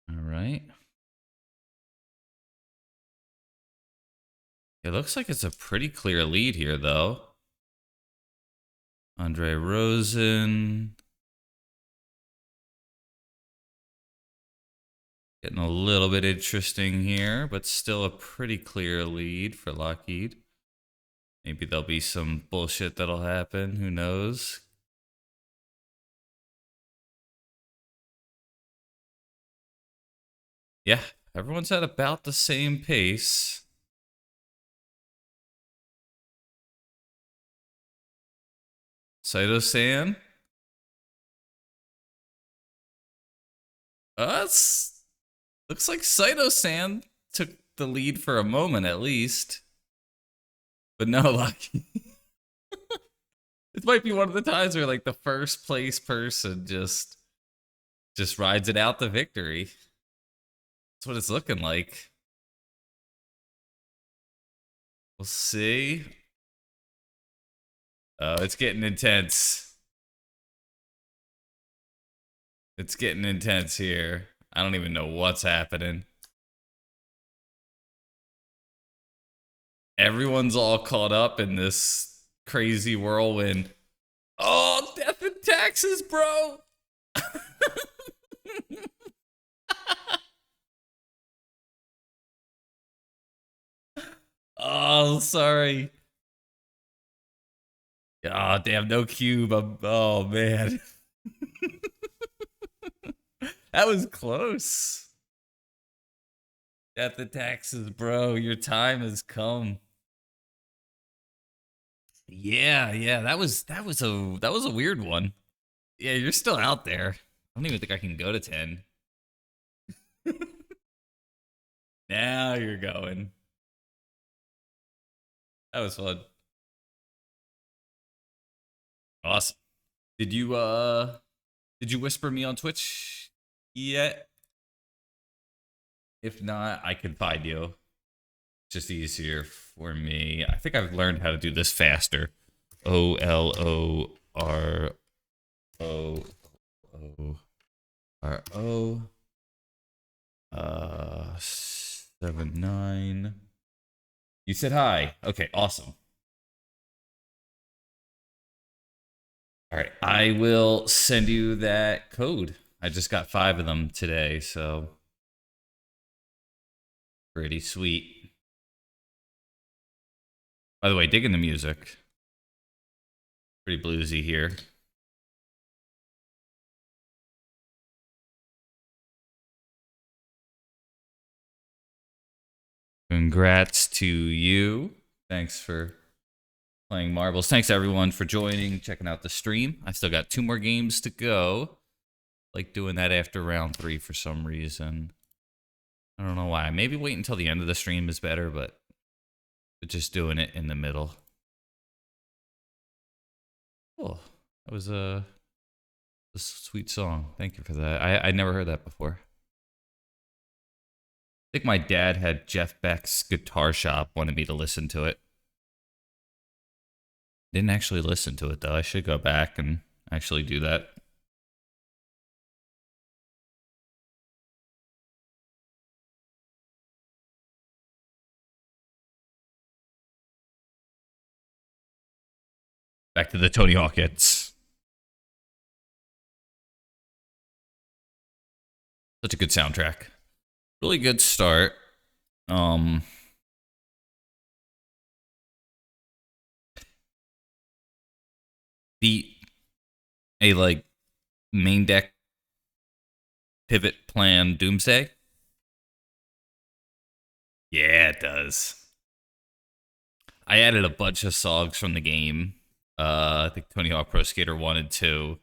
All right. It looks like it's a pretty clear lead here, though. Andre Rosen. Getting a little bit interesting here, but still a pretty clear lead for Lockheed. Maybe there'll be some bullshit that'll happen. Who knows? Yeah, everyone's at about the same pace. Saito-san? Looks like Saito-san took the lead for a moment at least. But no, like, it might be one of the times where like the first place person just rides it out to victory. That's what it's looking like. We'll see. Oh, it's getting intense. It's getting intense here. I don't even know what's happening. Everyone's all caught up in this crazy whirlwind. Oh, death and taxes, bro. Oh, sorry. Oh, damn, no cube. Oh, man. That was close. Death and taxes, bro. Your time has come. Yeah, that was a weird one. Yeah, you're still out there. I don't even think I can go to 10. Now you're going. That was fun. Awesome. Did you whisper me on Twitch yet? If not, I can find you. Just easier for me. I think I've learned how to do this faster. OLORORO 79. You said hi. Okay, awesome. All right, I will send you that code. I just got 5 of them today, so pretty sweet. By the way, digging the music. Pretty bluesy here. Congrats to you. Thanks for playing marbles. Thanks everyone for joining, checking out the stream. I still got 2 more games to go. Like doing that after round 3 for some reason. I don't know why. Maybe wait until the end of the stream is better, but just doing it in the middle. Oh, that was a sweet song. Thank you for that. I never heard that before. I think my dad had Jeff Beck's Guitar Shop, wanted me to listen to it. Didn't actually listen to it though. I should go back and actually do that. Back to the Tony Hawk hits. Such a good soundtrack. Really good start. Beat a like main deck pivot plan Doomsday. Yeah, it does. I added a bunch of songs from the game. I think Tony Hawk Pro Skater 1 and 2.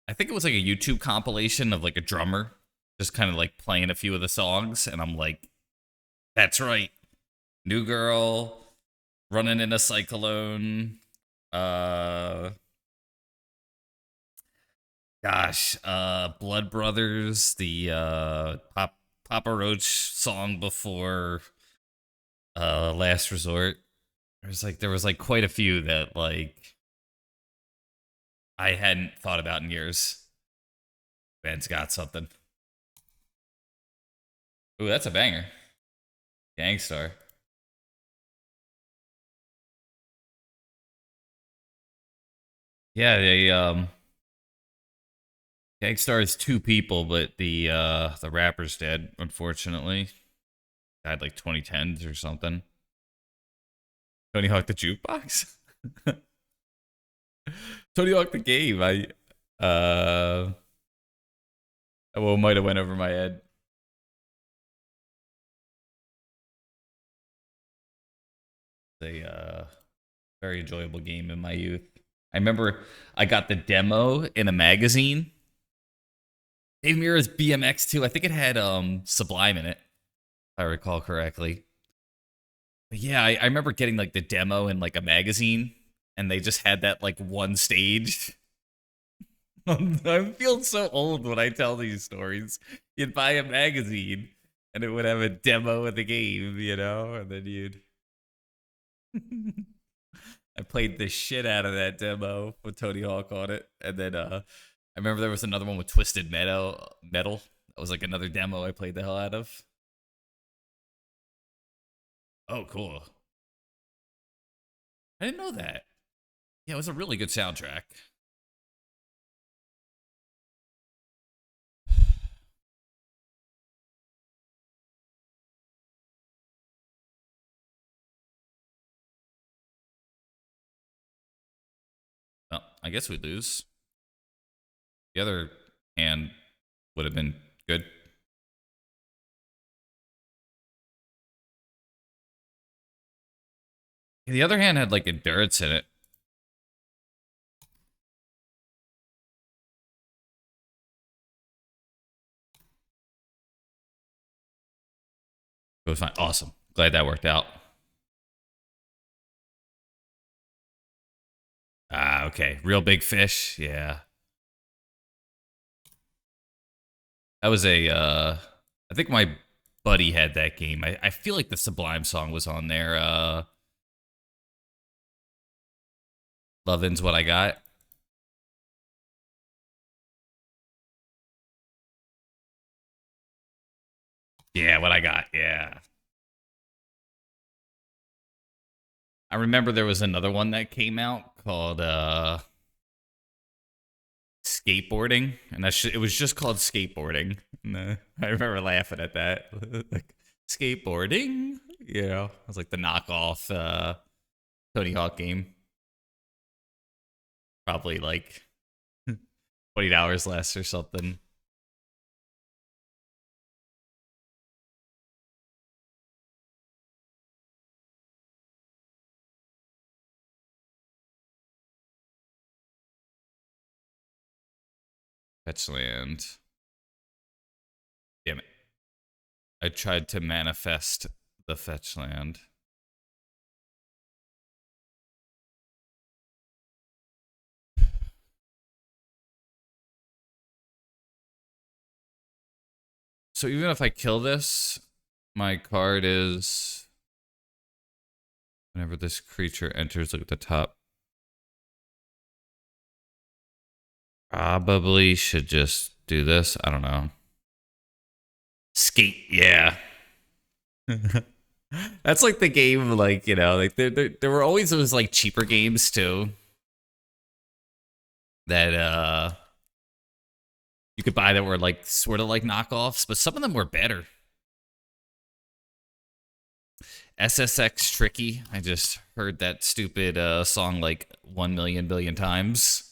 I think it was like a YouTube compilation of like a drummer just kind of like playing a few of the songs, and I'm like, that's right. New Girl, Running in a Cyclone, Blood Brothers, the Papa Roach song before Last Resort. There was like quite a few that like I hadn't thought about in years. Ben's got something. Ooh, that's a banger. Gangstar. Yeah, Gangstar is 2 people, but the rapper's dead, unfortunately. Died like 2010s or something. Tony Hawk the Jukebox? Tony Hawk the game. That one might have went over my head. A very enjoyable game in my youth. I remember I got the demo in a magazine. Dave Mirra's BMX too. I think it had Sublime in it, if I recall correctly. But yeah, I remember getting like the demo in like a magazine, and they just had that like one stage. I feel so old when I tell these stories. You'd buy a magazine, and it would have a demo of the game, and then you'd. I played the shit out of that demo with Tony Hawk on it, and then I remember there was another one with Twisted Metal. Metal. That was like another demo I played the hell out of. Oh, cool. I didn't know that. Yeah, it was a really good soundtrack. Well, I guess we lose. The other hand would have been good. The other hand had like endurance in it. It was fine. Awesome. Glad that worked out. Ah, okay. Real big fish. Yeah. That was I think my buddy had that game. I feel like the Sublime song was on there. Lovin's What I Got. Yeah, What I Got. Yeah. I remember there was another one that came out called Skateboarding, and it was just called Skateboarding. And, I remember laughing at that. Like skateboarding, it was like the knockoff Tony Hawk game. Probably like $20 less or something. Fetchland. Damn it! I tried to manifest the Fetchland. So even if I kill this, my card is whenever this creature enters, look at the top. Probably should just do this. I don't know. Skate, yeah. That's like the game, like, like there were always those like cheaper games too that you could buy that were like sort of like knockoffs, but some of them were better. SSX Tricky. I just heard that stupid song like 1 million billion times.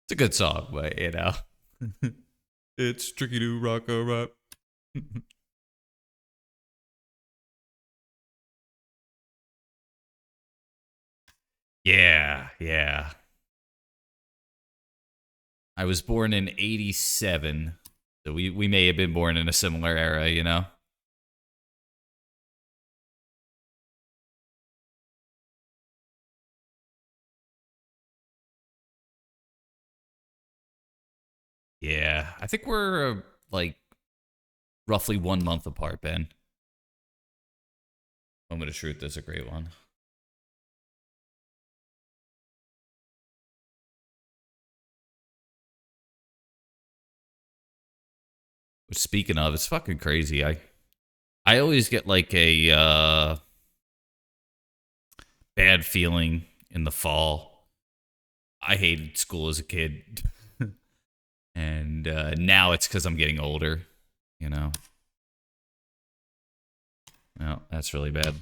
It's a good song, but it's tricky to rock a rap. Yeah, yeah. I was born in 87. So we may have been born in a similar era. Yeah. I think we're like roughly 1 month apart, Ben. Moment of Truth is a great one. Which speaking of, it's fucking crazy. I always get like a bad feeling in the fall. I hated school as a kid. And now it's because I'm getting older, you know. Well, that's really bad.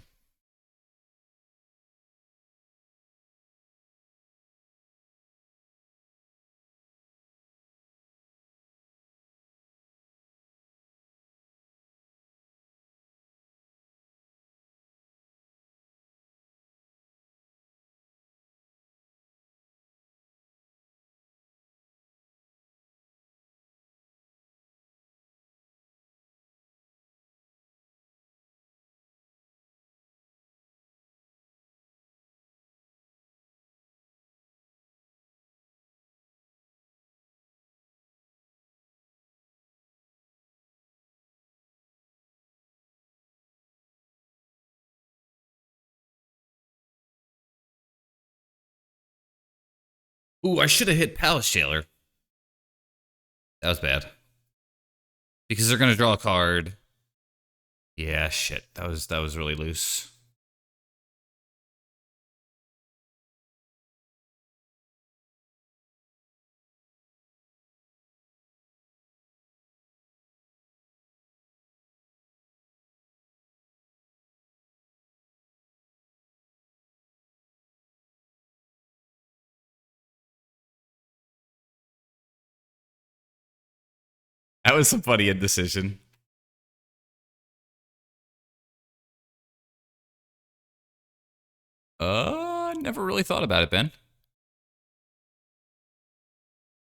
Ooh, I should have hit Palace Jailer. That was bad. Because they're gonna draw a card. Yeah, shit. That was really loose. That was some funny indecision. Never really thought about it, Ben.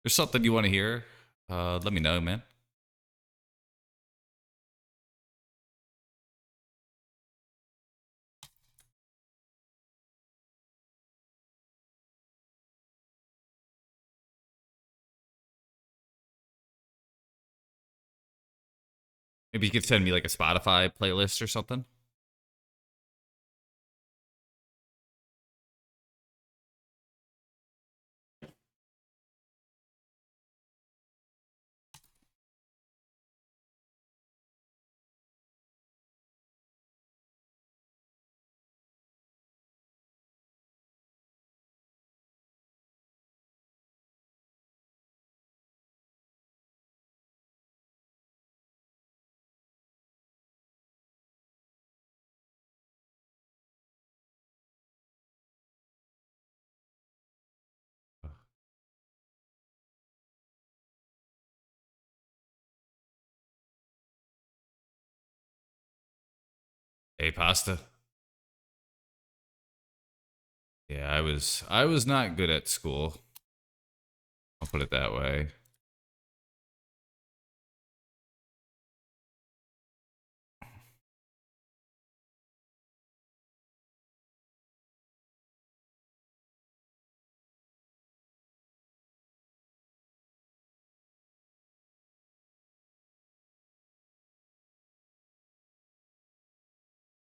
There's something you want to hear? Let me know, man. Maybe you could send me like a Spotify playlist or something. Hey, pasta. Yeah, I was not good at school. I'll put it that way.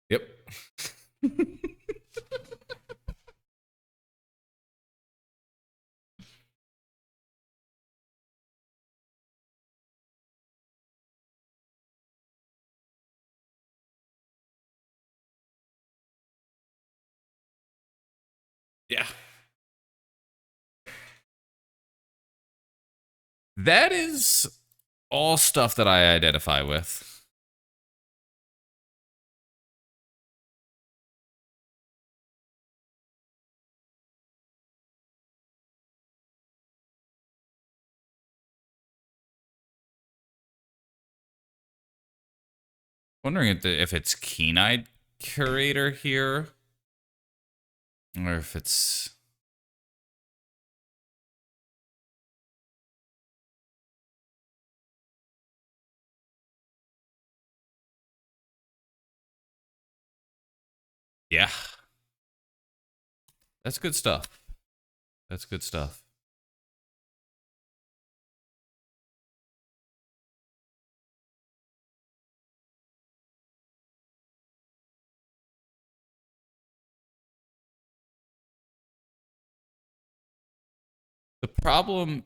Yep. Yeah. That is all stuff that I identify with. Wondering if it's Keen-Eyed Curator here, or if it's yeah. That's good stuff. That's good stuff. The problem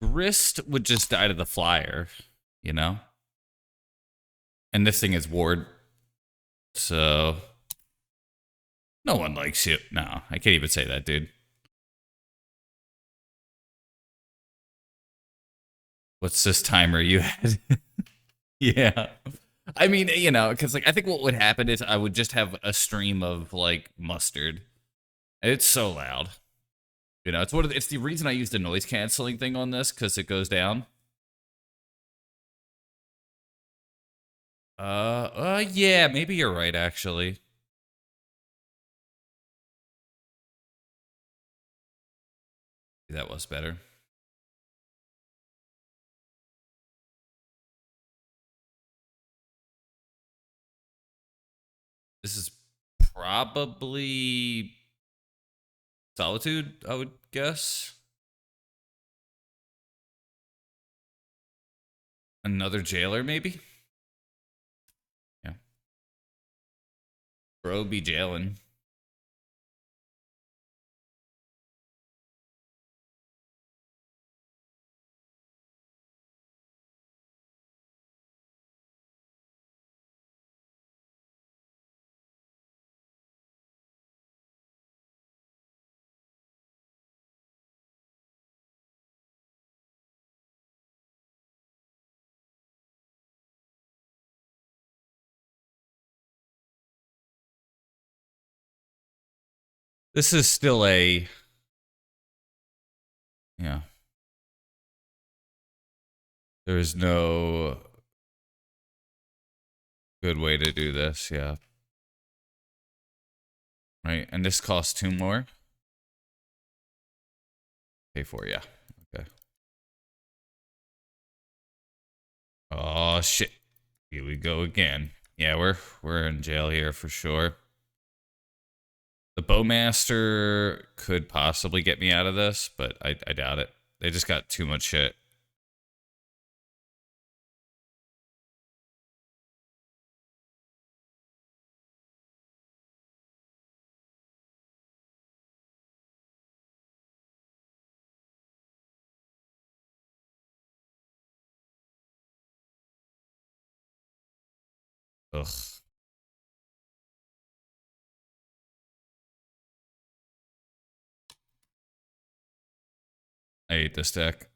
Grist would just die to the flyer, you know? And this thing is ward, so no one likes you. No, I can't even say that, dude. What's this timer you had? Yeah. I mean, because like I think what would happen is I would just have a stream of like mustard. It's so loud. It's the reason I use the noise canceling thing on this because it goes down. Yeah, maybe you're right actually. That was better. This is probably Solitude, I would guess. Another jailer, maybe? Yeah. Bro be jailing. This is still a... Yeah. There's no good way to do this, yeah. Right, and this costs 2 more. Pay for, yeah. Okay. Oh shit. Here we go again. Yeah, we're in jail here for sure. The Bowmaster could possibly get me out of this, but I doubt it. They just got too much shit. Ugh. I hate this deck.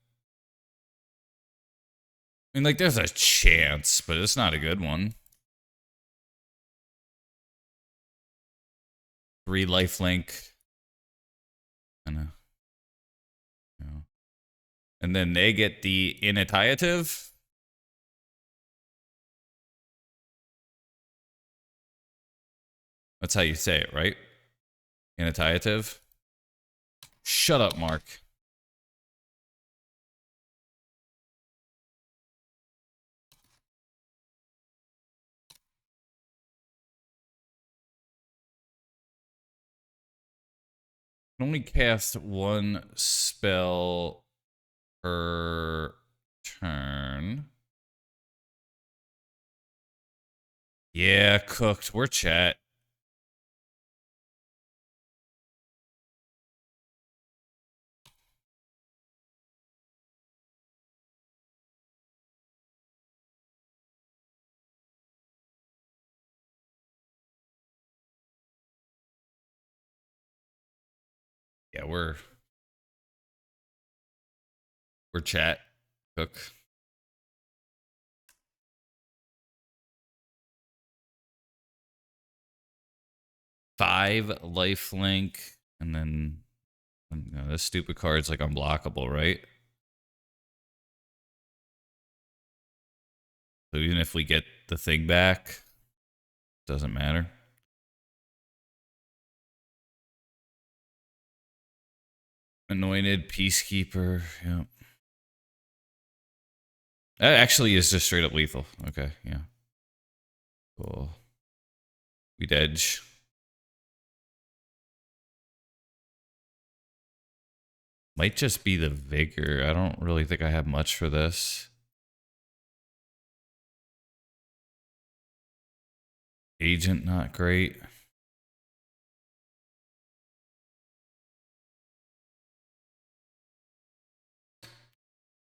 I mean, like, there's a chance, but it's not a good one. 3 lifelink. I know. Yeah. And then they get the initiative. That's how you say it, right? Initiative. Shut up, Mark. Can only cast 1 spell per turn. Yeah, cooked. We're chat. Yeah, we're chat. Cook. 5 lifelink, and then this stupid card's like unblockable, right? So even if we get the thing back, doesn't matter. Anointed Peacekeeper. Yeah. That actually is just straight up lethal. Okay, yeah. Cool. We'd edge. Might just be the Vigor. I don't really think I have much for this. Agent, not great.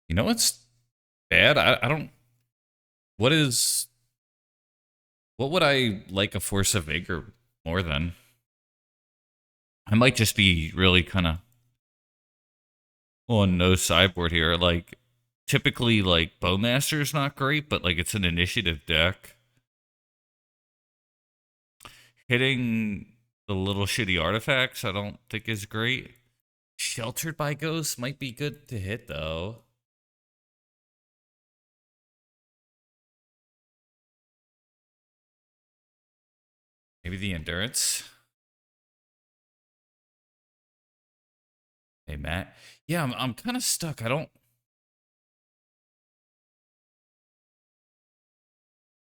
You know what's bad? I don't... What would I like a Force of Vigor more than? I might just be really kind of on no sideboard here. Like, typically, like, Bowmaster's not great, but, like, it's an initiative deck. Hitting the little shitty artifacts, I don't think is great. Sheltered by Ghosts might be good to hit, though. Maybe the Endurance. Hey, Matt. Yeah, I'm kind of stuck. I don't...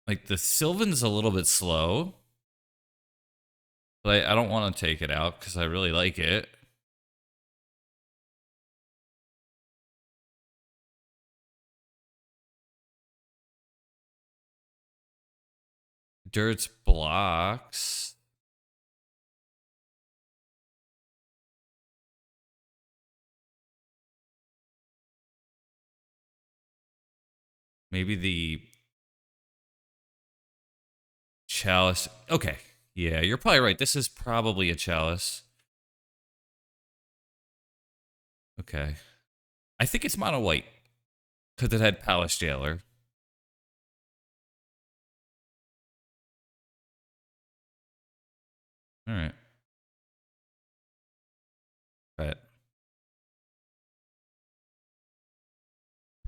Like, the Sylvan's a little bit slow. But I don't want to take it out because I really like it. Dirt's blocks. Maybe the chalice. Okay. Yeah, you're probably right. This is probably a chalice. Okay. I think it's mono white because it had Palace Jailer. All right. But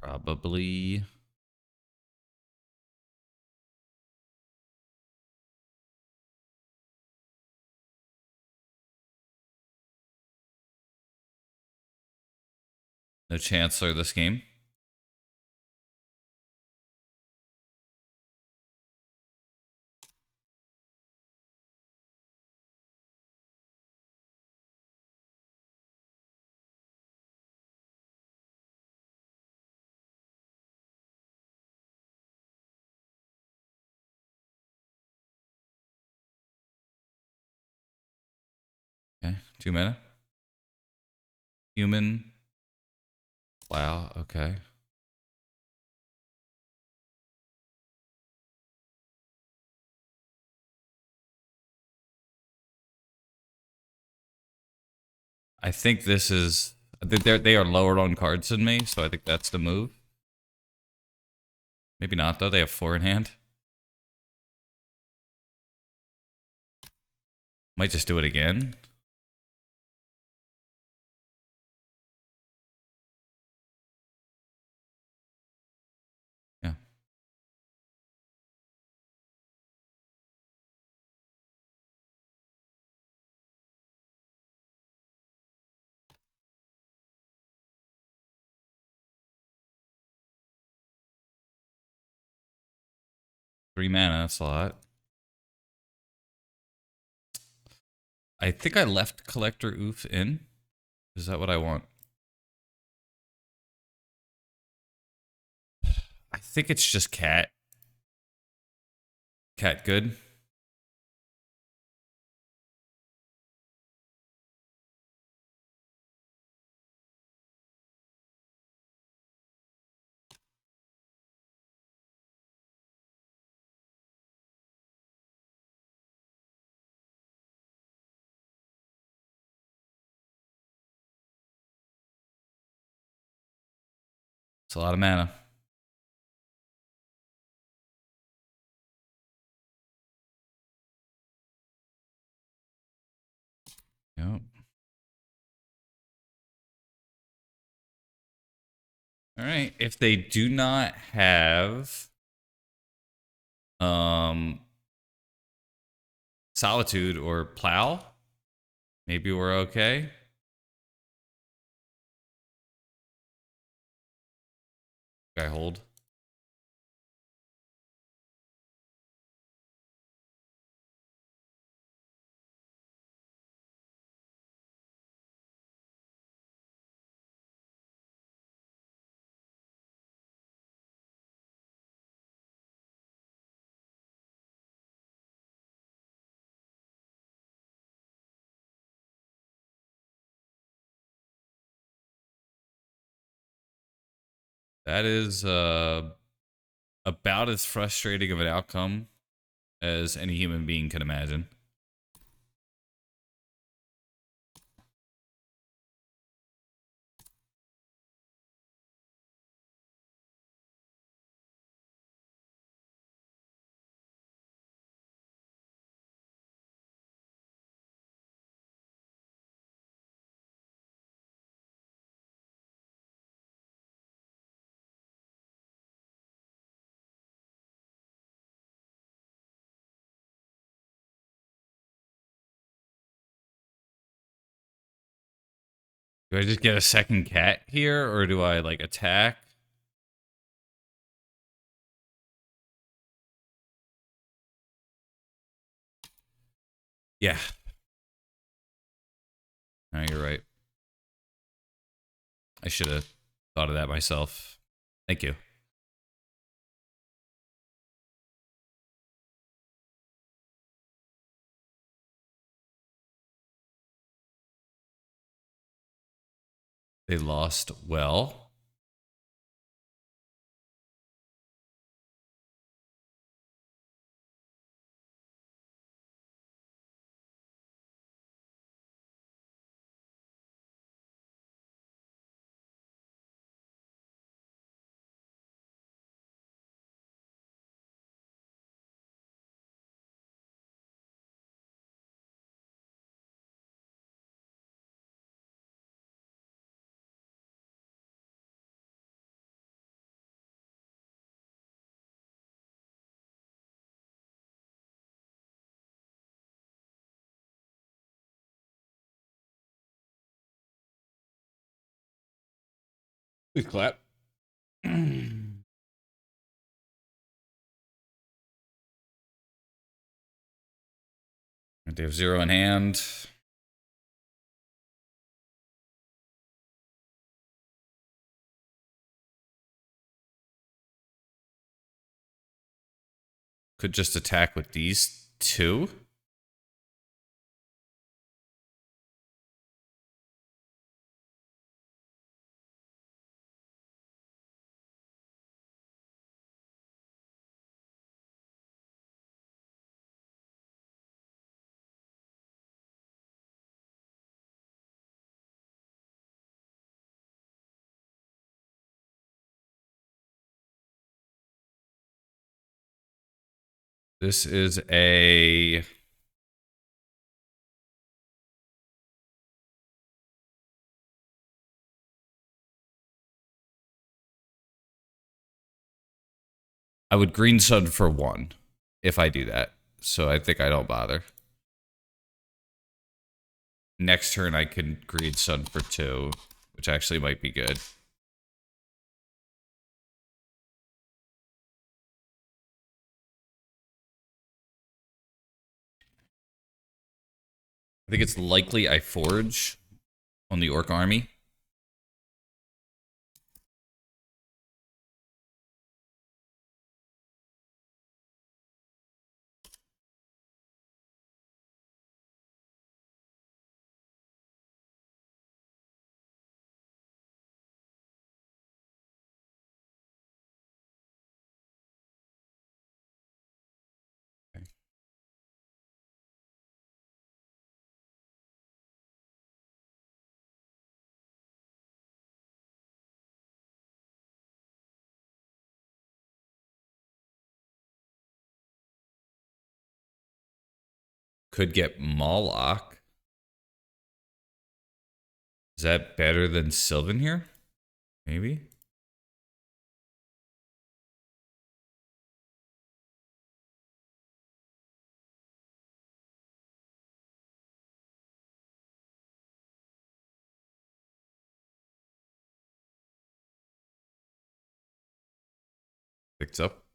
probably. No Chancellor this game. Okay. 2 mana. Human. Wow. Okay. I think this is. They are lower on cards than me, so I think that's the move. Maybe not though. They have 4 in hand. Might just do it again. Yeah. Three mana. That's a lot. I think I left Collector Oof in. Is that what I want? I think it's just cat. Cat good. It's a lot of mana. Yep. All right. If they do not have Solitude or Plow, maybe we're okay. I hold. That is about as frustrating of an outcome as any human being can imagine. Do I just get a second cat here, or do I like attack? Yeah. No, you're right. I should have thought of that myself. Thank you. They lost well. Please clap. They have 0 in hand. Could just attack with these 2. This is a... I would green sun for 1 if I do that. So I think I don't bother. Next turn I can green sun for 2, which actually might be good. I think it's likely I forge on the orc army. Could get Moloch. Is that better than Sylvan here? Maybe. Picked up.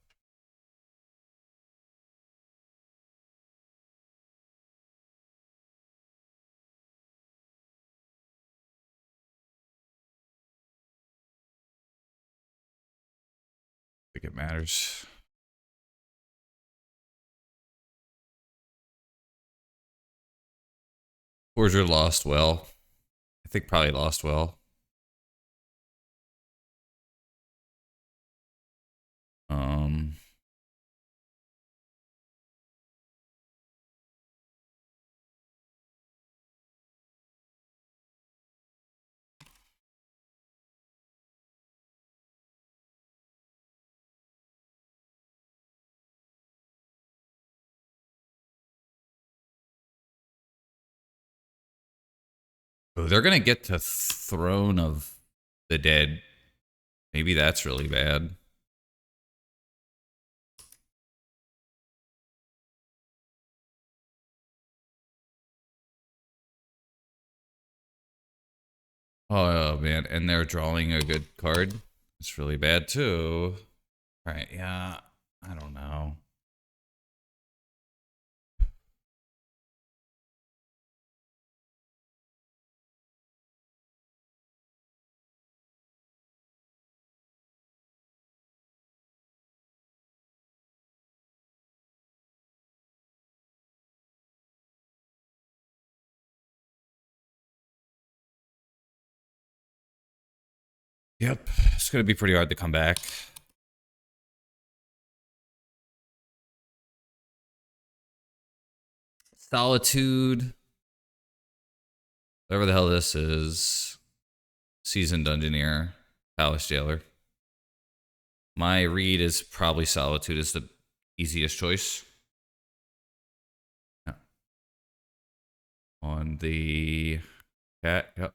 I think it matters. Forger lost well. I think probably lost well. Oh, they're gonna get to Throne of the Dead. Maybe that's really bad. Oh man, and they're drawing a good card. It's really bad too. All right, yeah, I don't know. Yep, it's gonna be pretty hard to come back. Solitude. Whatever the hell this is. Seasoned Dungeoneer. Palace Jailer. My read is probably Solitude is the easiest choice. Yeah. On the cat, yep.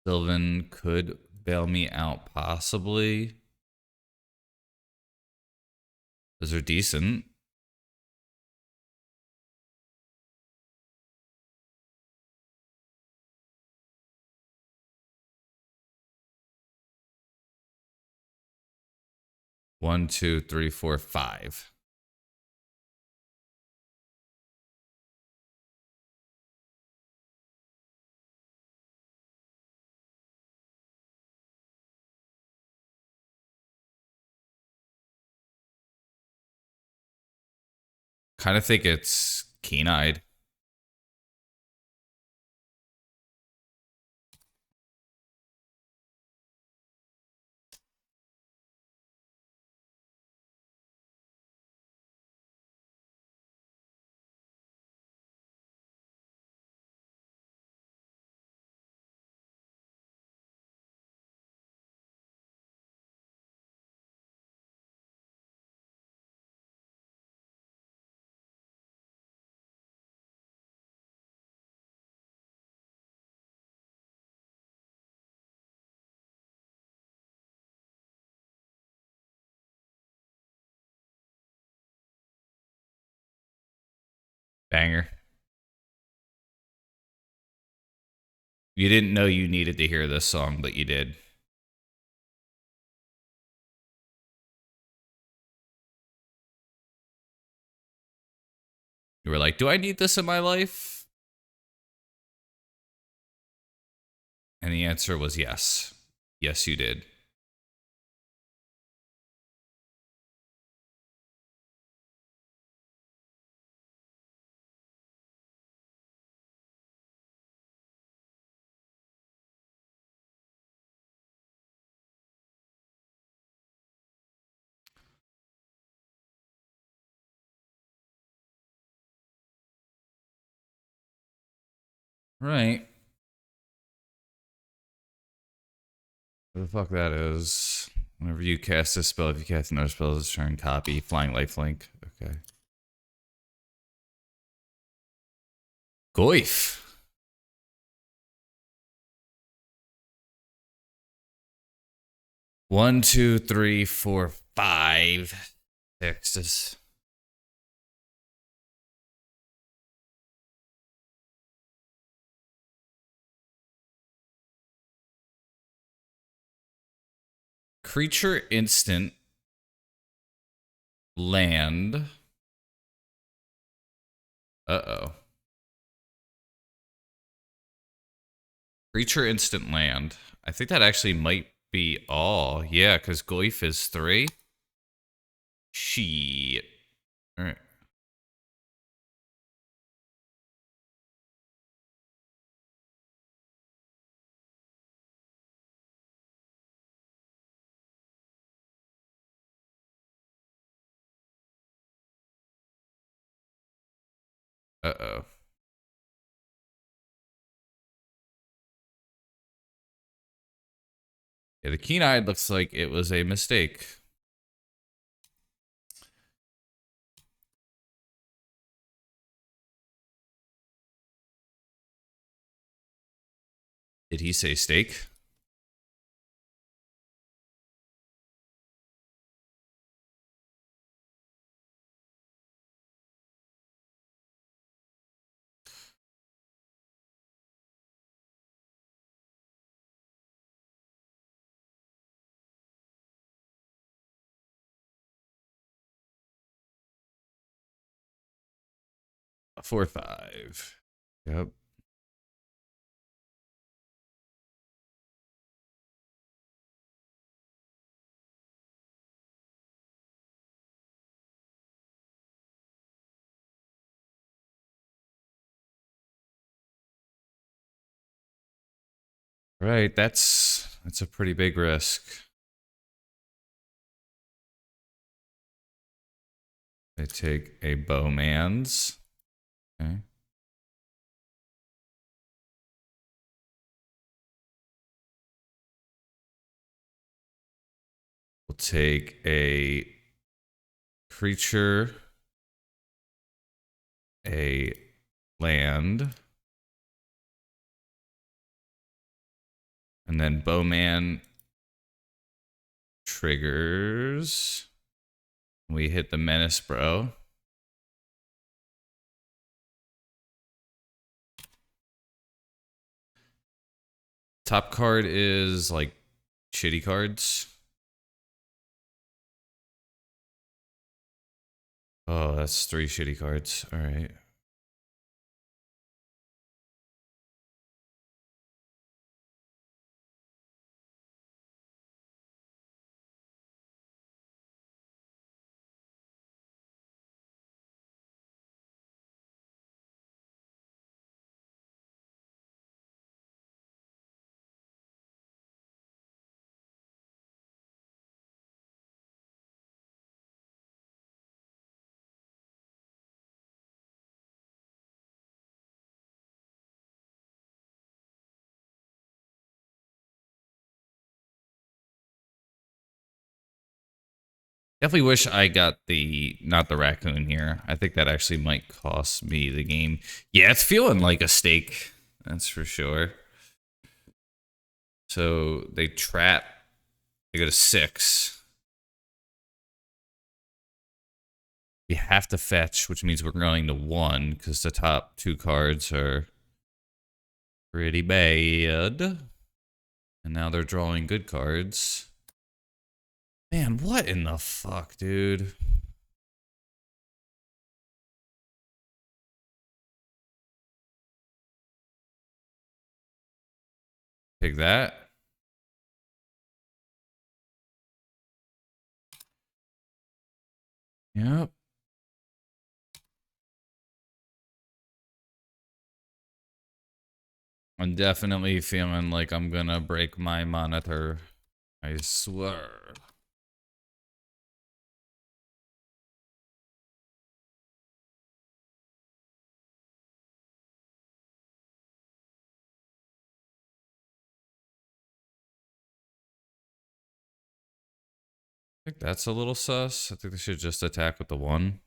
Sylvan could bail me out, possibly. Those are decent. One, two, three, four, five. Kind of think it's Keen-Eyed. Banger. You didn't know you needed to hear this song, but you did. You were like, do I need this in my life? And the answer was yes. Yes, you did. Right. What the fuck that is? Whenever you cast this spell, if you cast another spell, it's turn copy. Flying lifelink. Okay. Goif. One, two, three, four, five, six. Creature instant land. Uh-oh. Creature instant land. I think that actually might be all. Yeah, because Goif is 3. Shit. Alright. Uh-oh. Yeah, the Keen-Eyed looks like it was a mistake. Did he say steak? A 4-5. Yep. Right, that's a pretty big risk. They take a bowman's. Okay. We'll take a creature, a land, and then bowman triggers. We hit the menace, bro. Top card is like shitty cards. Oh, that's 3 shitty cards. All right. Definitely wish I got the not the raccoon here. I think that actually might cost me the game. Yeah, it's feeling like a steak. That's for sure. So they trap. They go to 6. We have to fetch, which means we're going to 1 because the top 2 cards are pretty bad. And now they're drawing good cards. Man, what in the fuck, dude? Take that. Yep. I'm definitely feeling like I'm gonna break my monitor. I swear. I think that's a little sus. I think they should just attack with the 1.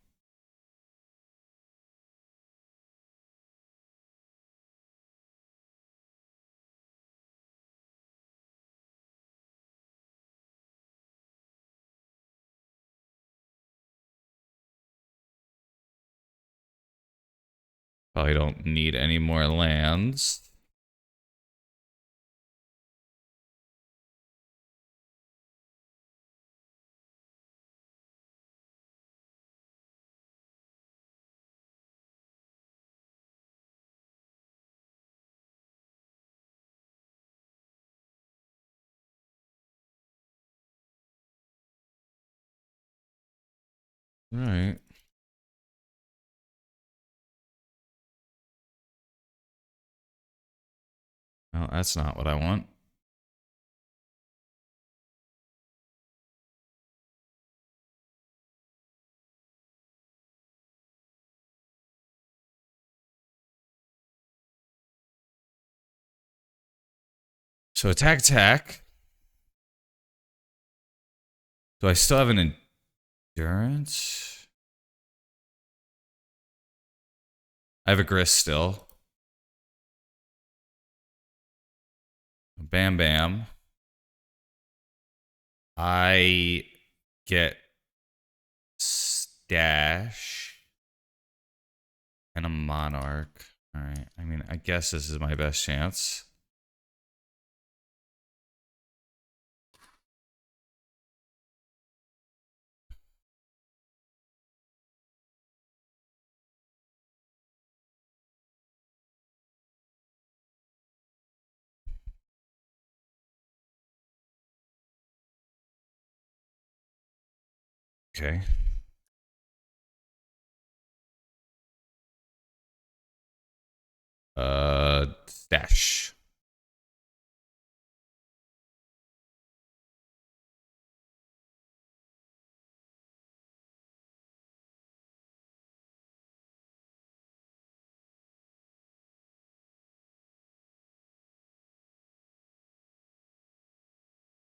Probably don't need any more lands. All right. Well, that's not what I want. So attack, attack. Do I still have an endurance? I have a grist still. Bam, bam. I get stash and a monarch. All right. I mean, I guess this is my best chance. Okay. Stash.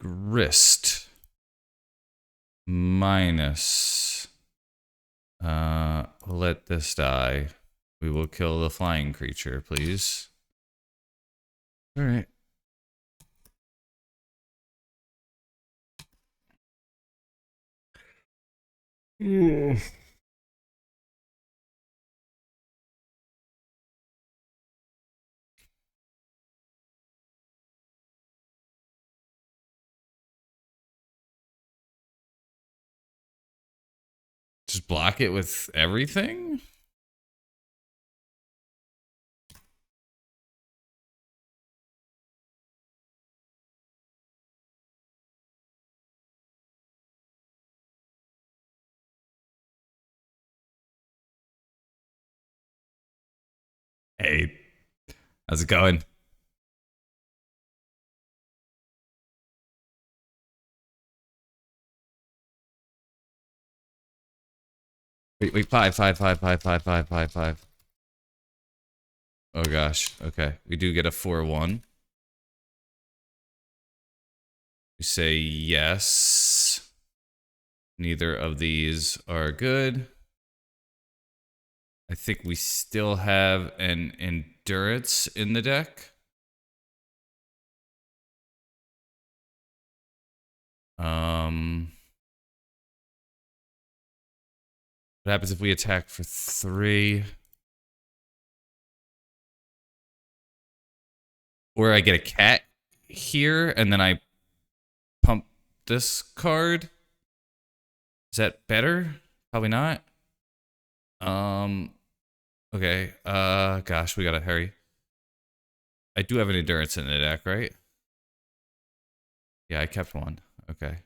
grist minus. Let this die. We will kill the flying creature, please. All right. Just block it with everything? Hey, how's it going? Wait, five. Oh gosh, okay. We do get a 4-1. We say yes. Neither of these are good. I think we still have an endurance in the deck. What happens if we attack for 3? Or I get a cat here, and then I pump this card? Is that better? Probably not. Okay. Gosh, we gotta hurry. I do have an endurance in the deck, right? Yeah, I kept one. Okay.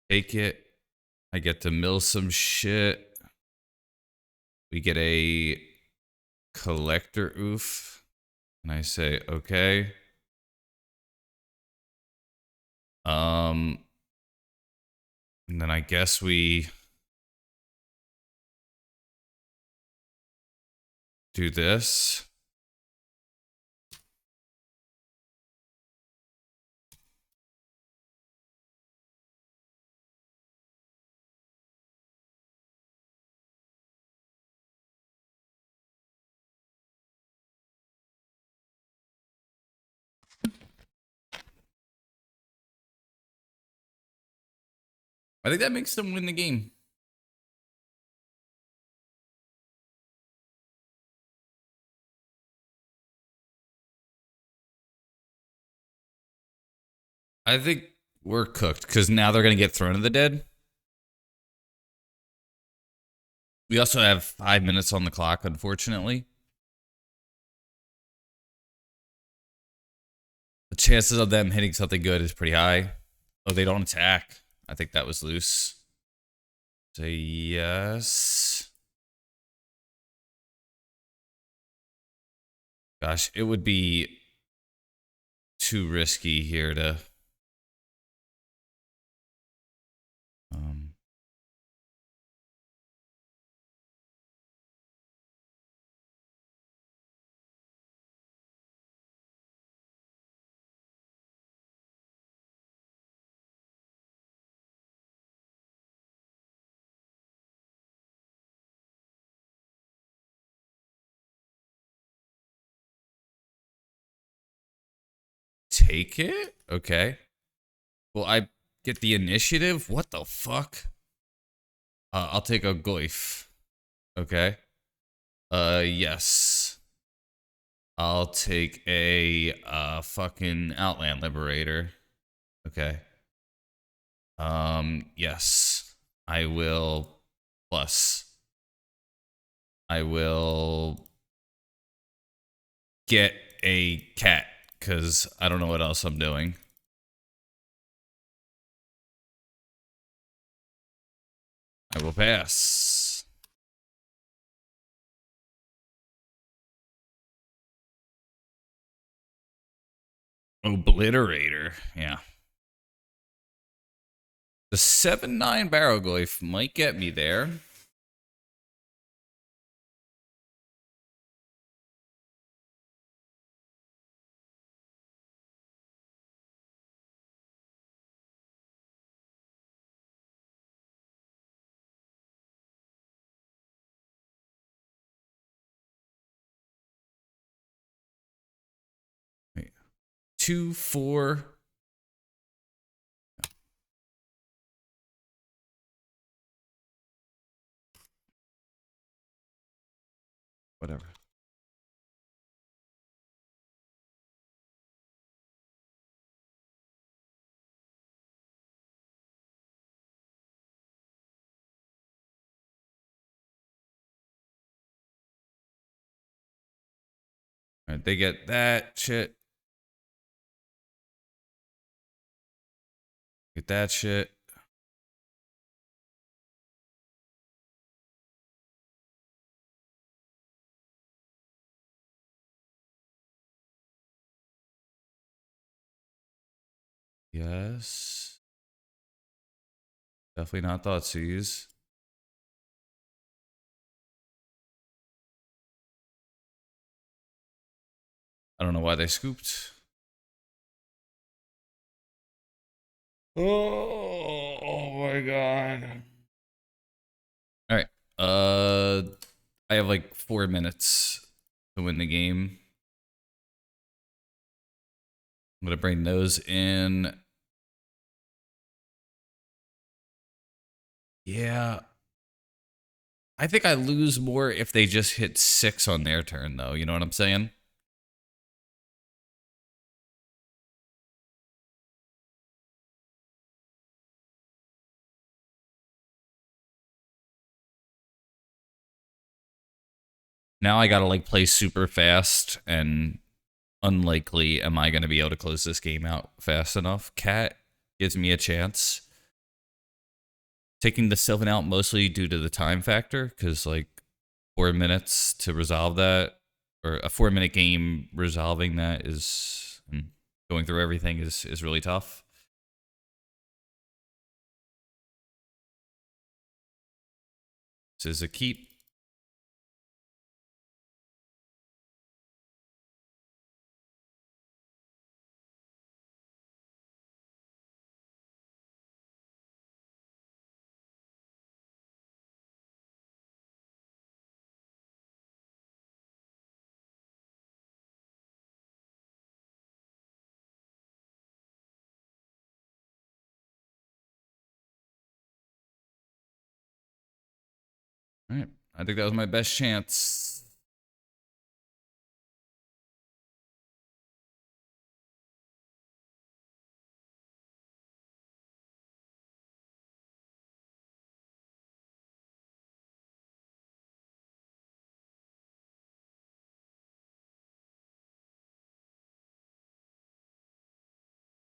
Take it. I get to mill some shit. We get a collector oof. And I say, okay. And then I guess we do this. I think that makes them win the game. I think we're cooked because now they're going to get Throne of the Dead. We also have 5 minutes on the clock, unfortunately. The chances of them hitting something good is pretty high. Oh, they don't attack. I think that was loose. Say yes. Gosh, it would be too risky here to... Take it? Okay. Well, I get the initiative? What the fuck? I'll take a Goif. Okay. Yes. I'll take a fucking Outland Liberator. Okay. Yes. I will plus. I will get a cat because I don't know what else I'm doing. I will pass. Obliterator. Yeah. The 7-9 Barrowglyph might get me there. Wait. 2, 4. Whatever. All right, they get that shit. Get that shit. Yes. Definitely not Thoughtseize. I don't know why they scooped. Oh my god. All right. I have like 4 minutes to win the game. I'm gonna bring those in. Yeah. I think I lose more if they just hit 6 on their turn, though. You know what I'm saying? Now I gotta like play super fast, and unlikely am I gonna be able to close this game out fast enough. Cat gives me a chance. Taking the 7 out mostly due to the time factor, because like 4 minutes to resolve that, or a 4-minute game resolving that is going through everything is really tough. This is a keep. All right. I think that was my best chance.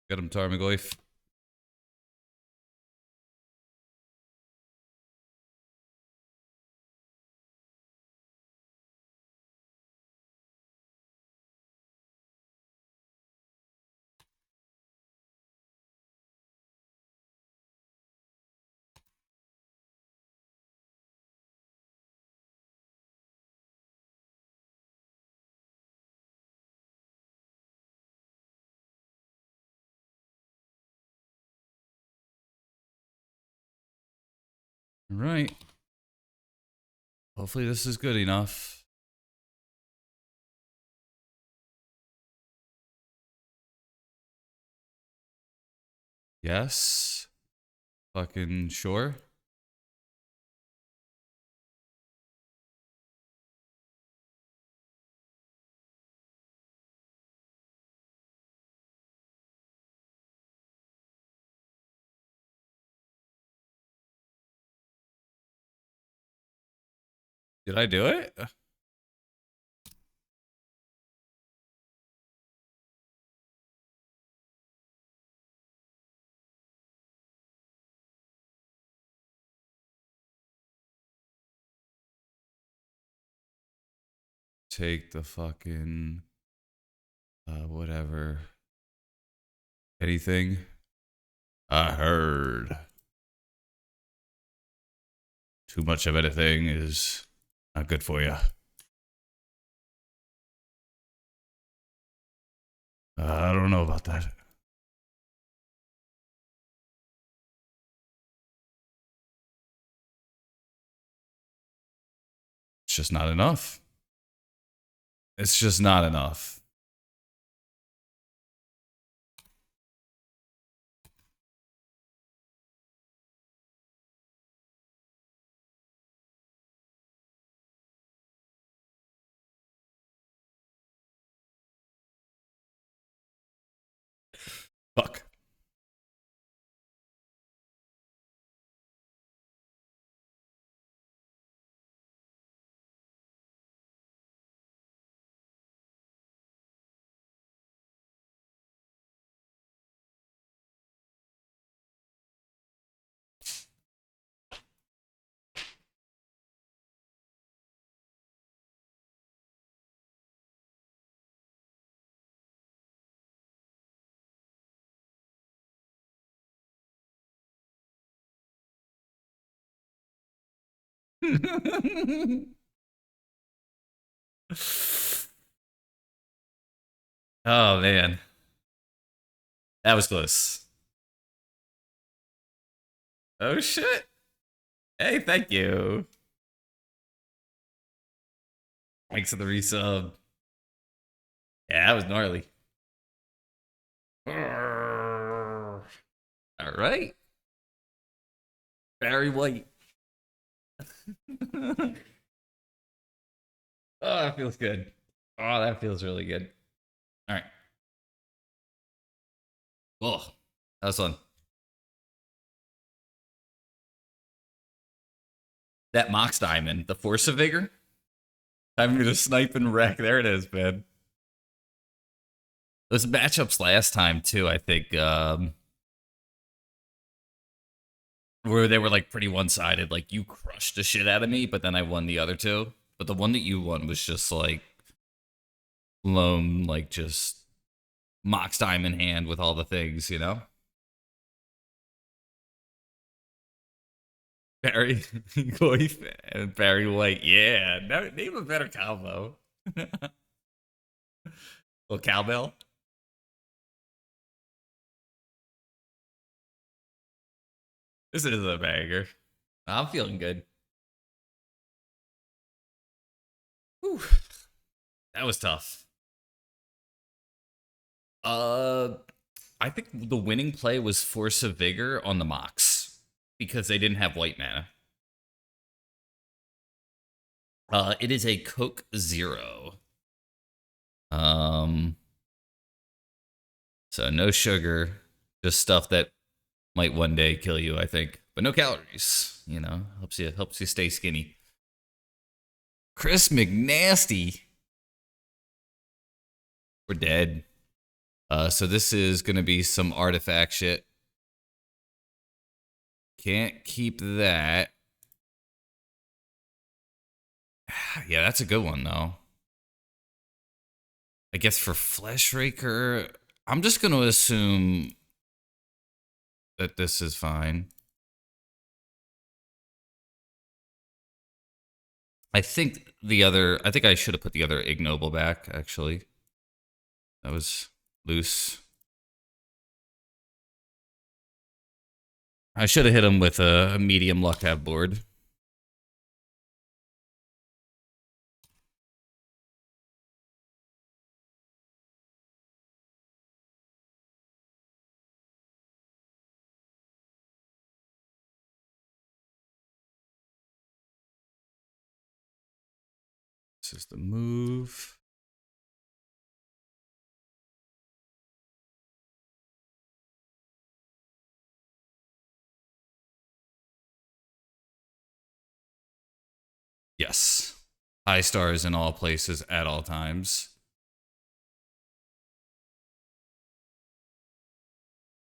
Got him, Tarmogoyf. All right. Hopefully this is good enough. Yes. Fucking sure. Did I do it? take the fucking whatever. Anything? I heard. Too much of anything is not good for you. I don't know about that. It's just not enough. It's just not enough. Fuck. Oh man, that was close. Oh shit. Hey, thank you. Thanks for the resub. Yeah, that was gnarly. All right. Barry White. Oh, that feels good. Oh, that feels really good. All right. Oh, that was fun. That Mox Diamond, the Force of Vigor. I'm gonna snipe and wreck. There it is, man. Those matchups last time too, I think, where they were like pretty one-sided. Like you crushed the shit out of me, but then I won the other two. But the one that you won was just like lone, like just Mox Diamond hand with all the things, you know? Barry Goif and Barry White. Yeah, no, name a better combo. Well, cowbell. This is a banger. I'm feeling good. Whew, that was tough. Uh, I think the winning play was Force of Vigor on the Mox because they didn't have white mana. It is a Coke Zero. Um, so no sugar, just stuff that might one day kill you, I think, but no calories. You know, helps you stay skinny. Chris McNasty, we're dead. So this is gonna be some artifact shit. Can't keep that. Yeah, that's a good one though. I guess for Flesh Raker, I'm just gonna assume that this is fine. I think I should have put the other ignoble back, actually. That was loose. I should have hit him with a medium luck have board. This is the move. Yes. High stars in all places at all times.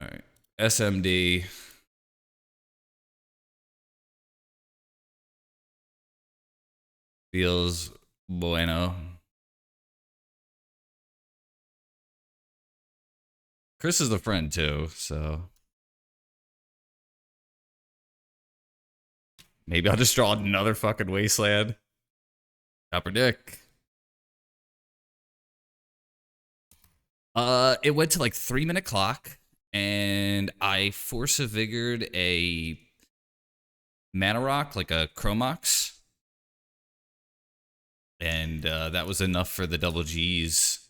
All right. SMD. Feels bueno. Chris is a friend too, so maybe I'll just draw another fucking wasteland. Copper Dick. It went to like 3-minute clock, and I Force of Vigored a Mana Rock, like a Chromox, and that was enough for the double G's.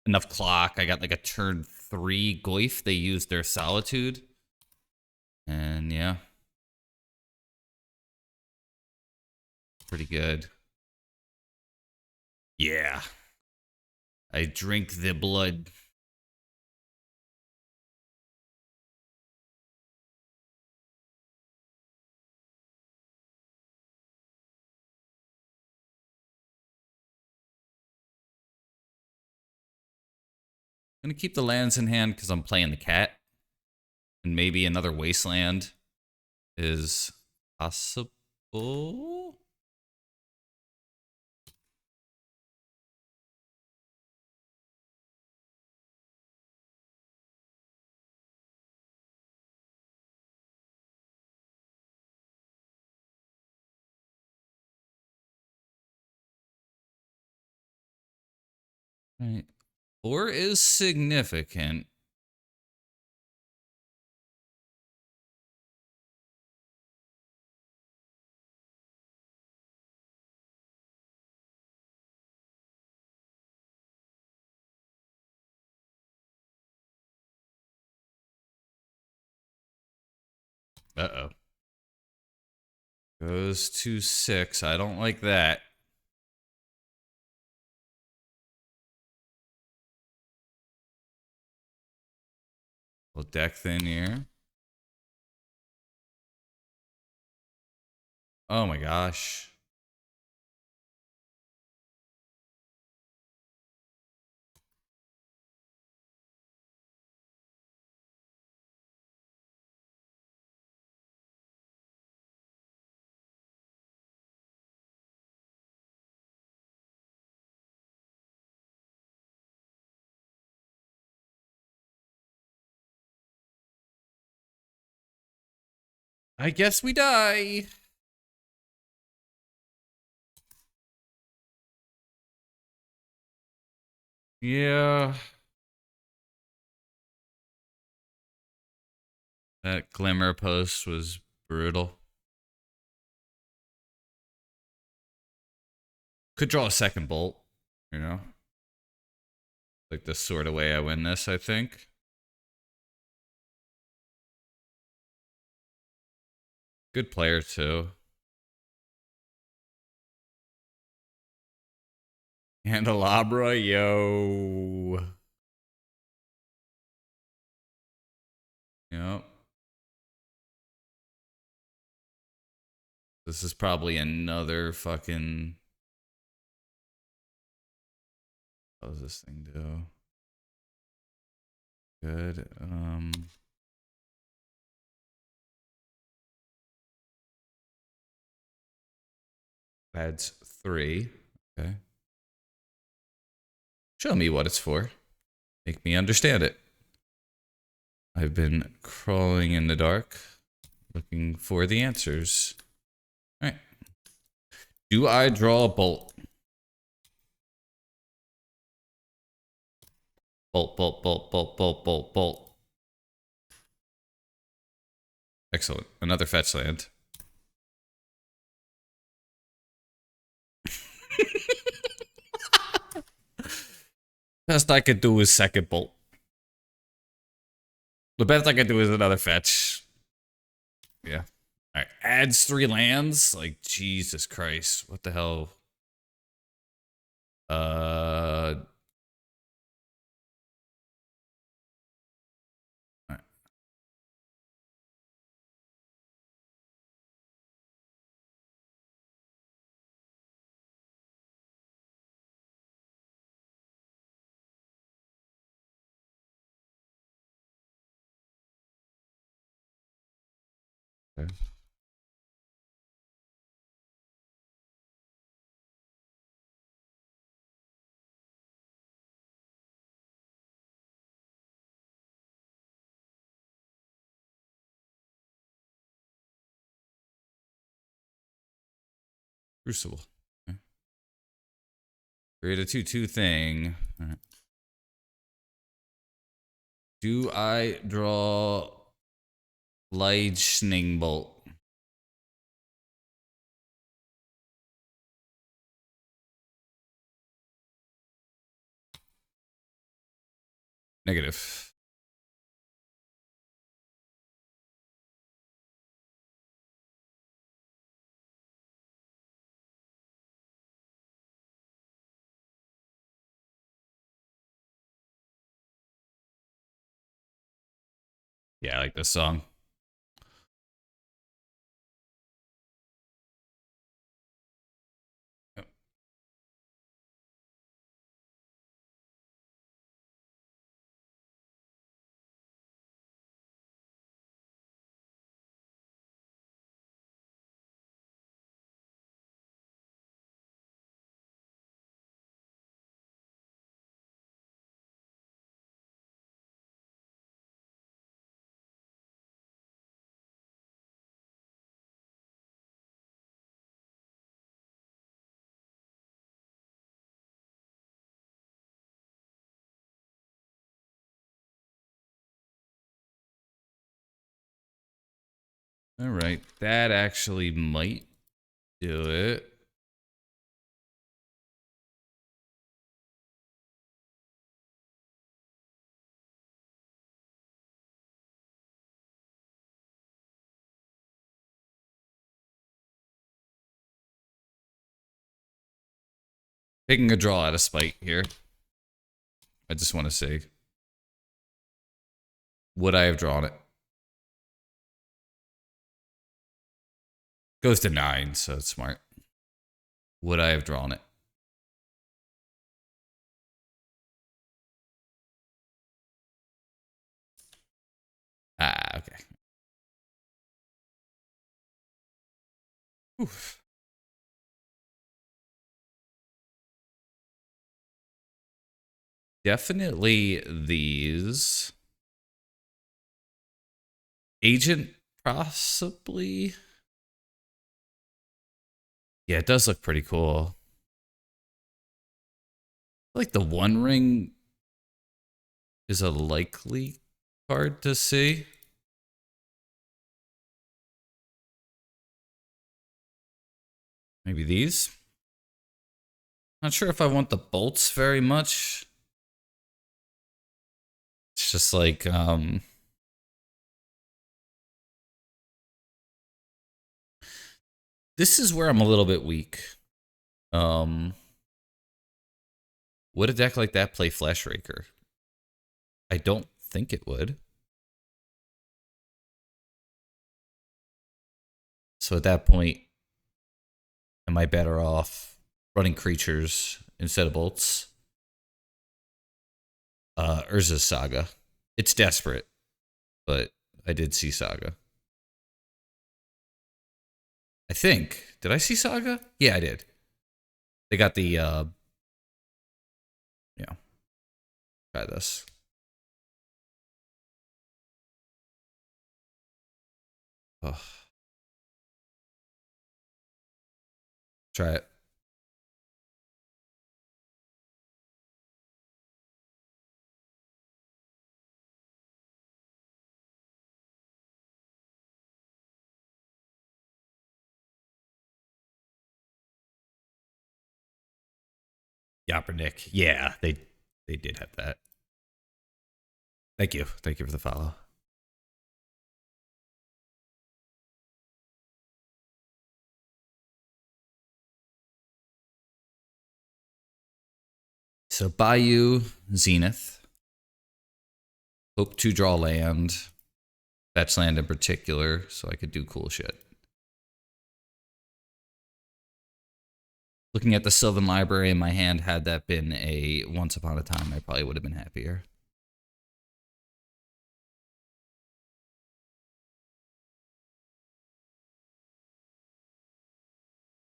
Enough clock. I got like a turn 3 Goyf. They used their Solitude, and yeah, pretty good. Yeah, I drink the blood. I'm gonna keep the lands in hand because I'm playing the cat, and maybe another wasteland is possible. Right. 4 is significant. Uh-oh. Goes to 6. I don't like that. Little deck thin here. Oh my gosh. I guess we die. Yeah. That Glimmer post was brutal. Could draw a second bolt, you know? Like the sort of way I win this, I think. Good player, too. Candelabra, yo. Yep. This is probably another fucking... What does this thing do? Good. Adds 3. Okay. Show me what it's for. Make me understand it. I've been crawling in the dark, looking for the answers. All right. Do I draw a bolt? Bolt, bolt, bolt, bolt, bolt, bolt, bolt. Excellent. Another fetch land. Best I could do is second bolt. The best I could do is another fetch. Yeah. All right. Adds 3 lands. Like, Jesus Christ. What the hell? All right. Okay. Crucible. Okay. Create a 2/2 thing. All right. Do I draw Lightning Bolt? Negative. Yeah, I like this song. Yep. All right, that actually might do it. Taking a draw out of spite here. I just want to say, would I have drawn it? Goes to 9, so it's smart. Would I have drawn it? Ah, okay. Oof. Definitely these. Agent, possibly. Yeah, it does look pretty cool. Like the One Ring is a likely card to see. Maybe these. Not sure if I want the bolts very much. It's just like, this is where I'm a little bit weak. Would a deck like that play Flash Raker? I don't think it would. So at that point, am I better off running creatures instead of bolts? Urza's Saga. It's desperate, but I did see Saga. I think. Did I see Saga? Yeah, I did. They got the, yeah. Try this. Oh. Try it. Yappernick. Yeah, they did have that. Thank you. Thank you for the follow. So Bayou, Zenith. Hope to draw land. Fetch land in particular, so I could do cool shit. Looking at the Sylvan Library in my hand, had that been a Once Upon a Time, I probably would have been happier.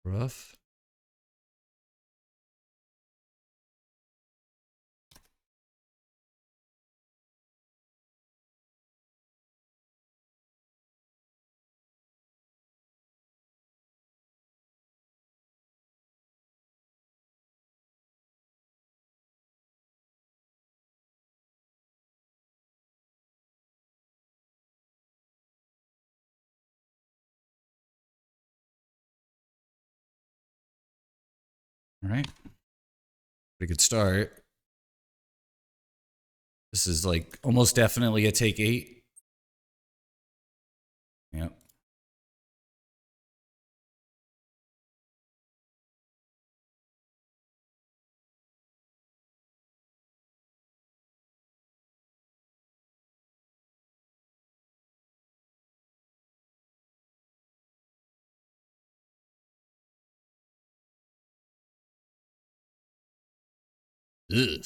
Rough. All right. Pretty good start. This is like almost definitely a take 8. Yep. Ugh.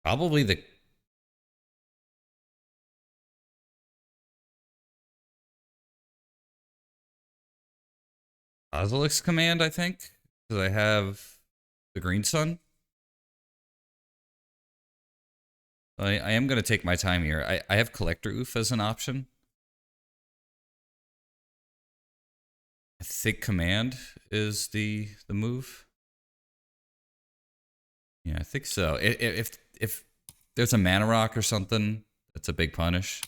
Probably the Ozilix command, I think. Because I have the Green Sun. I am going to take my time here. I have Collector Oof as an option. I think command is the move. Yeah, I think so. If there's a mana rock or something, that's a big punish.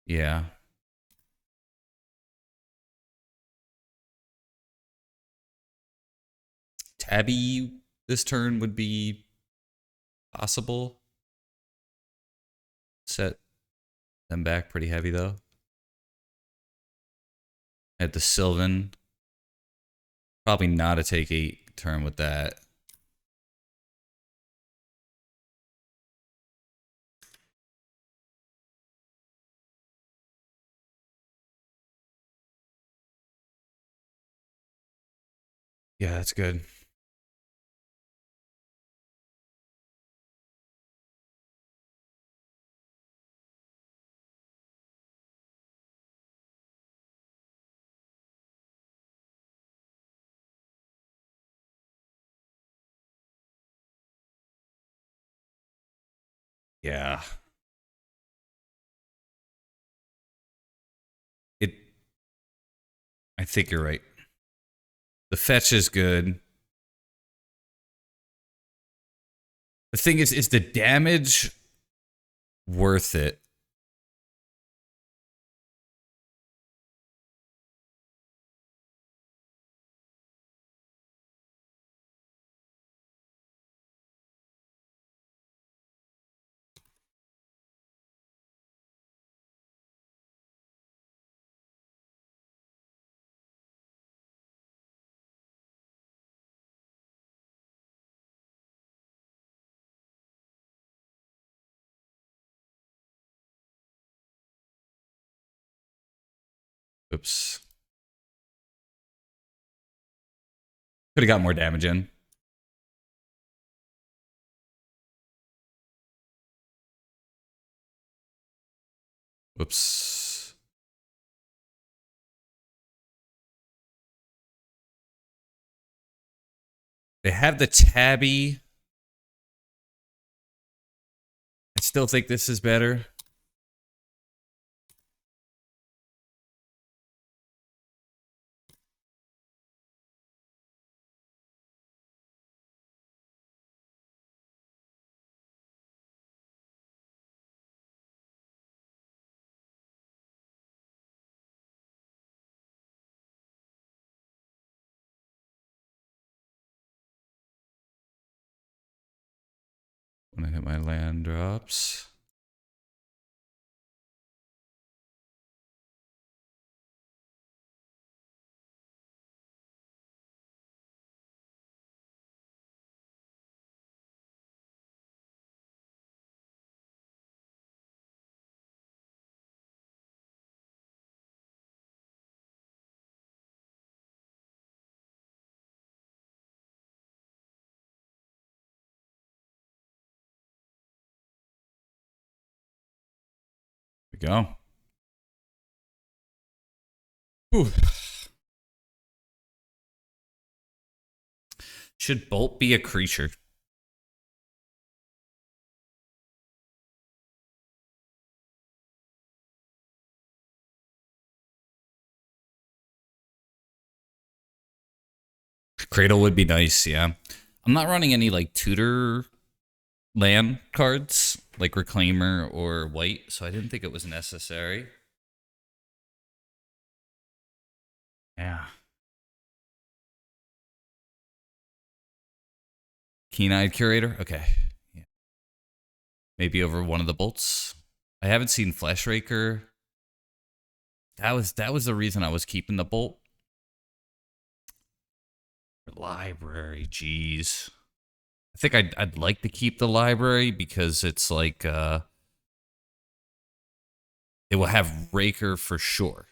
Yeah. Tabby this turn would be possible. Set them back pretty heavy though. At the Sylvan. Probably not a take 8 turn with that. Yeah, that's good. Yeah. It I think you're right. The fetch is good. The thing is the damage worth it? Oops. Could have got more damage in. Whoops. They have the Tabby. I still think this is better. When I hit my land drops. There we go. Whew. Should Bolt be a creature? Cradle would be nice, yeah. I'm not running any like tutor land cards like Reclaimer or White, so I didn't think it was necessary. Yeah. Keen-eyed curator. Okay. Yeah. Maybe over one of the bolts. I haven't seen Fleshraker. That was the reason I was keeping the bolt. Library, jeez. I think I'd like to keep the library because it's like it will have Raker for sure.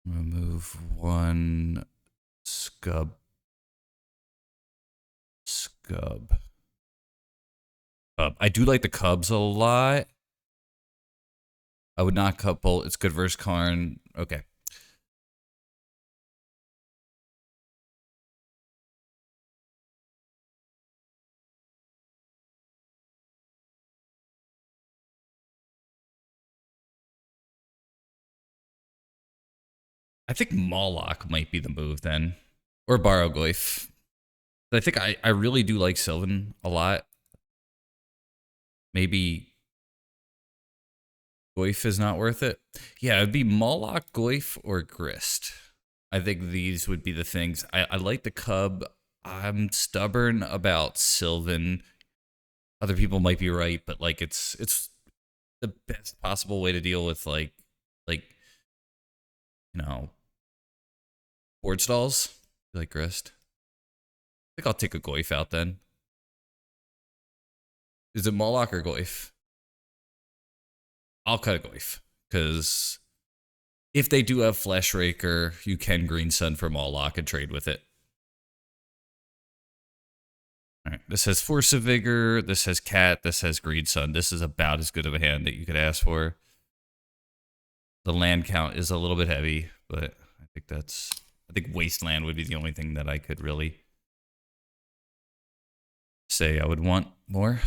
Remove one scub. Scub. I do like the Cubs a lot. I would not cut bolt. It's good versus Karn. Okay. I think Moloch might be the move then. Or Barrogoyf. I think I really do like Sylvan a lot. Maybe Goyf is not worth it. Yeah, it'd be Moloch, Goyf, or Grist. I think these would be the things. I like the Cub. I'm stubborn about Sylvan. Other people might be right, but like it's the best possible way to deal with like you know board stalls. Like Grist. I think I'll take a Goyf out then. Is it Moloch or Goyf? I'll cut a Goyf because if they do have Fleshraker, you can Green Sun for Moloch and trade with it. All right, this has Force of Vigor, this has Cat, this has Green Sun. This is about as good of a hand that you could ask for. The land count is a little bit heavy, but I think Wasteland would be the only thing that I could really say I would want more.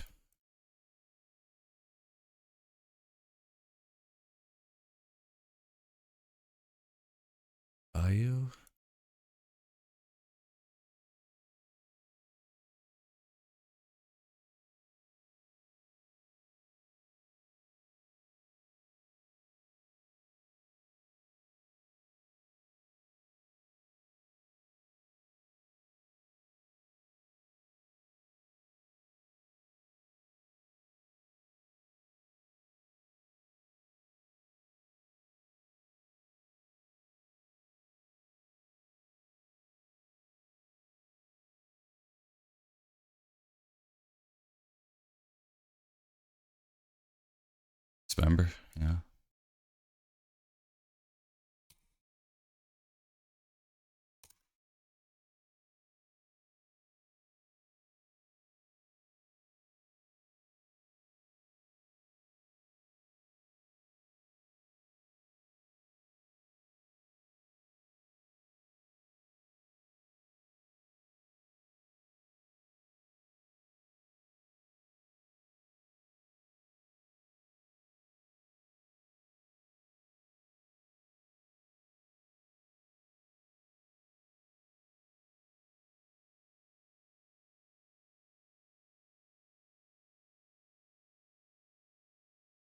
Bayou? Dismember, yeah.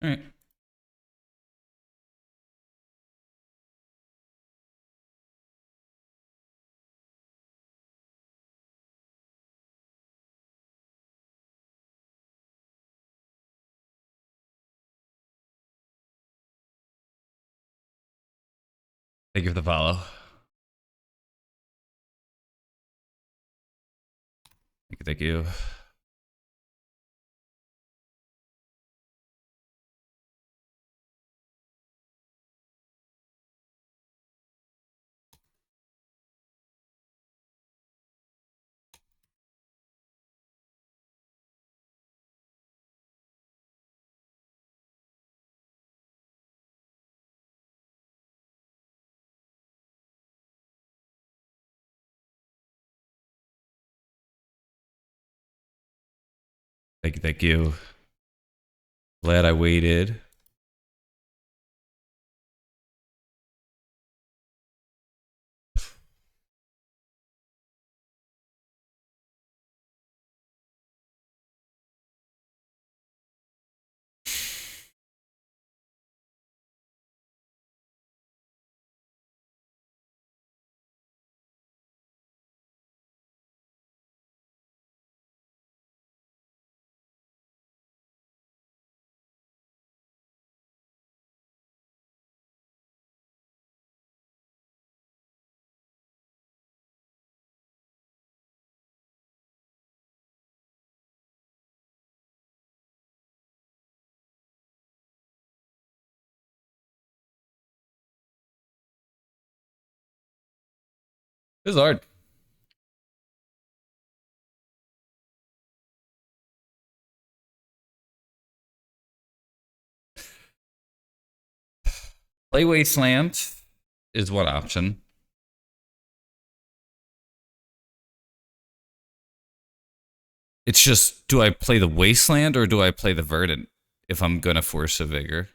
All right. Thank you for the follow. Thank you, thank you. Thank you, thank you. Glad I waited. This is hard. Play Wasteland is one option. It's just, do I play the Wasteland or do I play the Verdant if I'm gonna force a Vigor?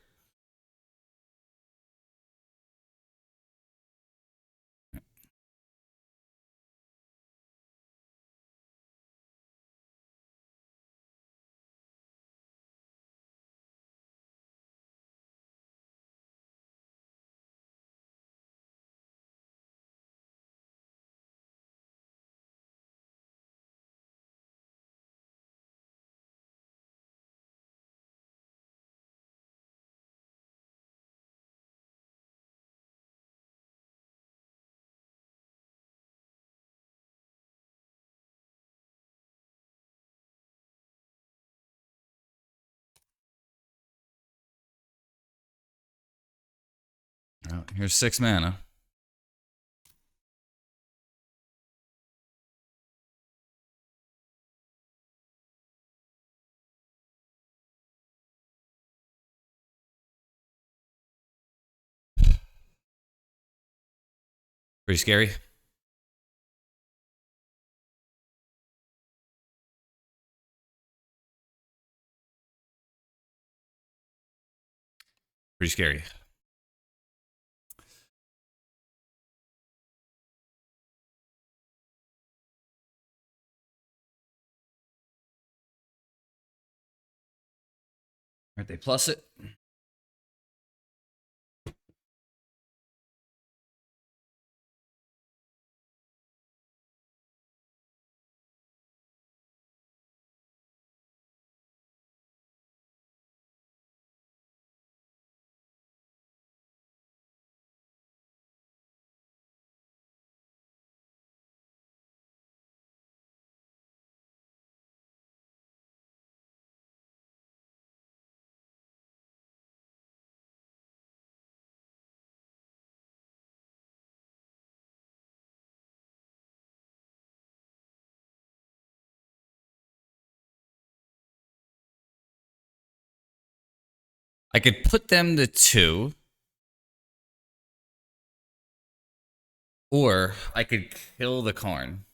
Oh, here's 6 mana. Pretty scary. Pretty scary. Aren't they plus it? I could put them to 2, or I could kill the Karn.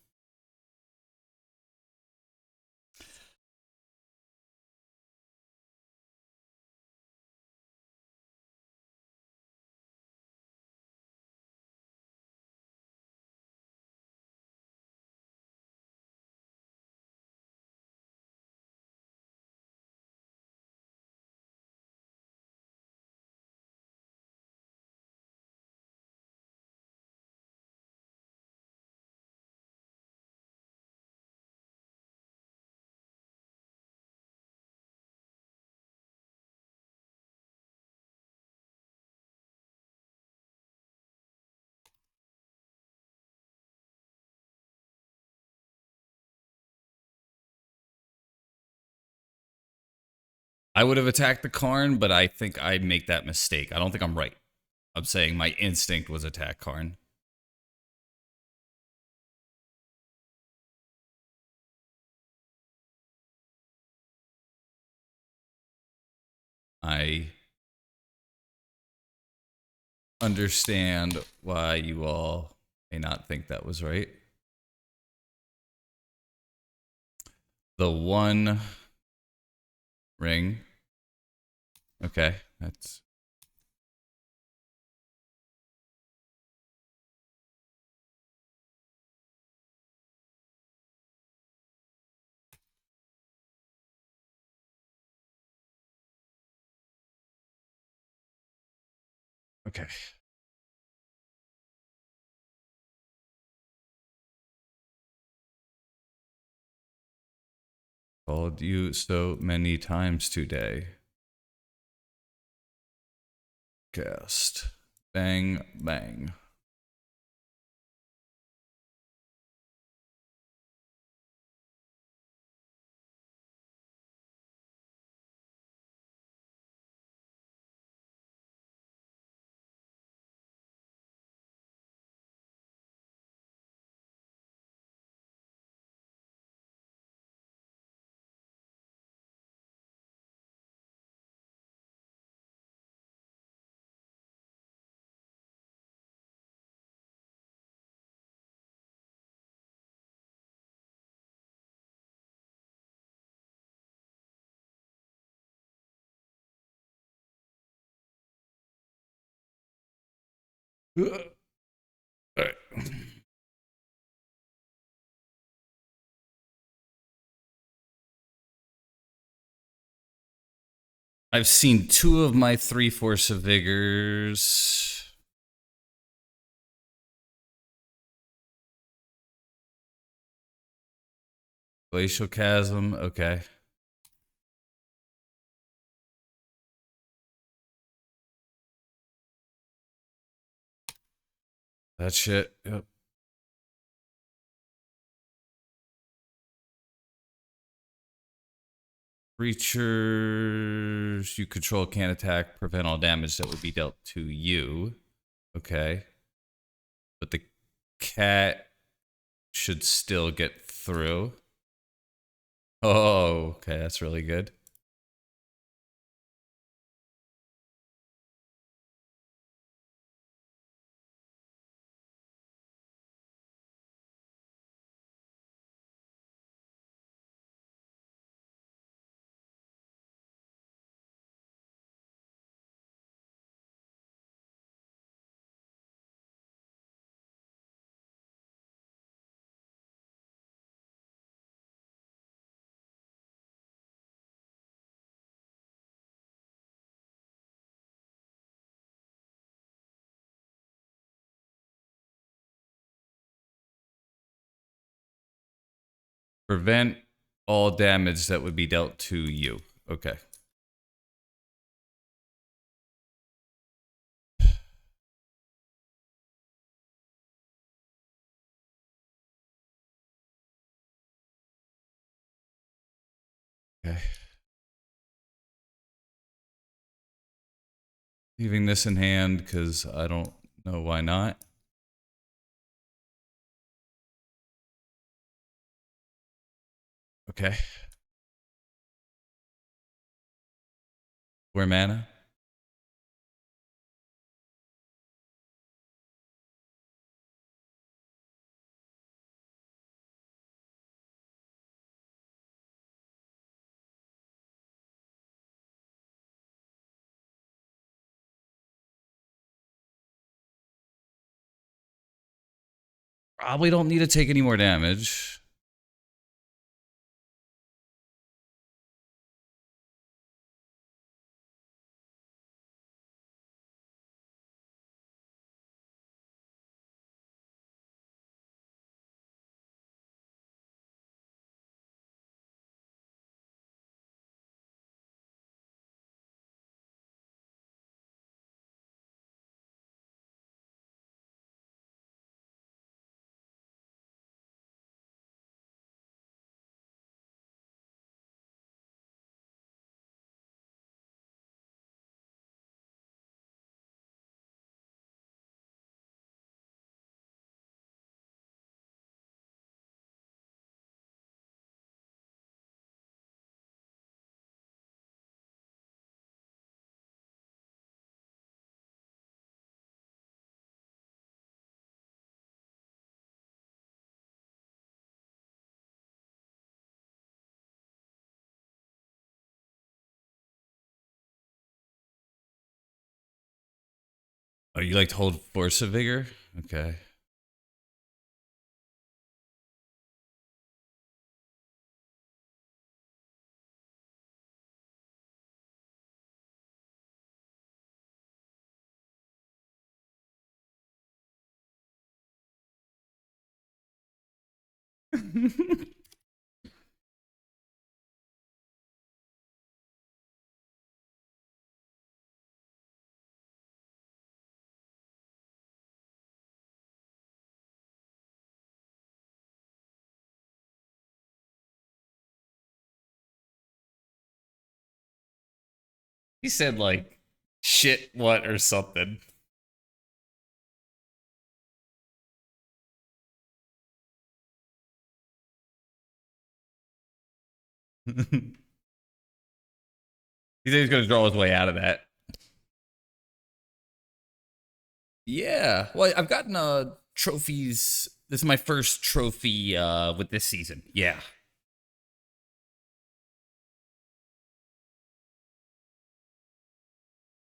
I would have attacked the Karn, but I think I make that mistake. I don't think I'm right. I'm saying my instinct was attack Karn. I understand why you all may not think that was right. The 1 ring. Okay, that's okay. Called you so many times today. Cast. Bang, bang. Alright. I've seen 2 of my 3 Force of Vigors. Glacial Chasm, okay. That shit, yep. Creatures you control can't attack, prevent all damage that would be dealt to you. Okay. But the cat should still get through. Oh, okay, that's really good. Prevent all damage that would be dealt to you. Okay. Okay. Leaving this in hand because I don't know why not. Okay. Where mana? Probably don't need to take any more damage. Oh, you like to hold Force of Vigor? Okay. He said like shit what or something. He said he's gonna draw his way out of that. Yeah. Well, I've gotten trophies. This is my first trophy with this season. Yeah.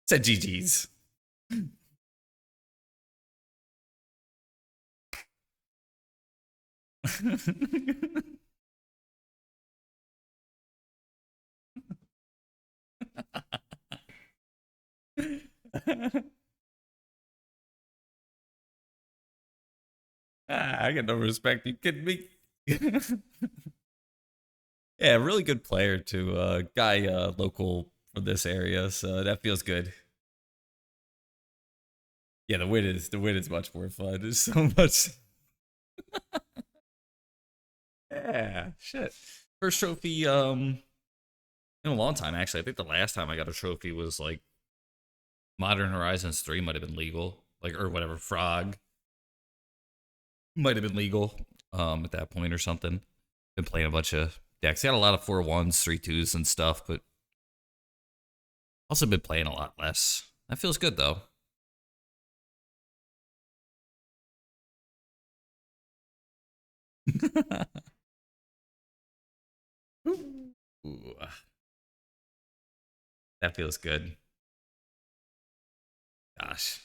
Said GG's. I get no respect. You kidding me? Yeah, really good player too. Guy local from this area, so that feels good. Yeah, the win is much more fun. There's so much. Yeah, shit. First trophy in a long time actually. I think the last time I got a trophy was like Modern Horizons 3 might have been legal. Like or whatever, Frog might have been legal at that point or something. Been playing a bunch of decks. Got a lot of 4-1s, 3-2s and stuff, but also been playing a lot less. That feels good though. Ooh, that feels good. Gosh.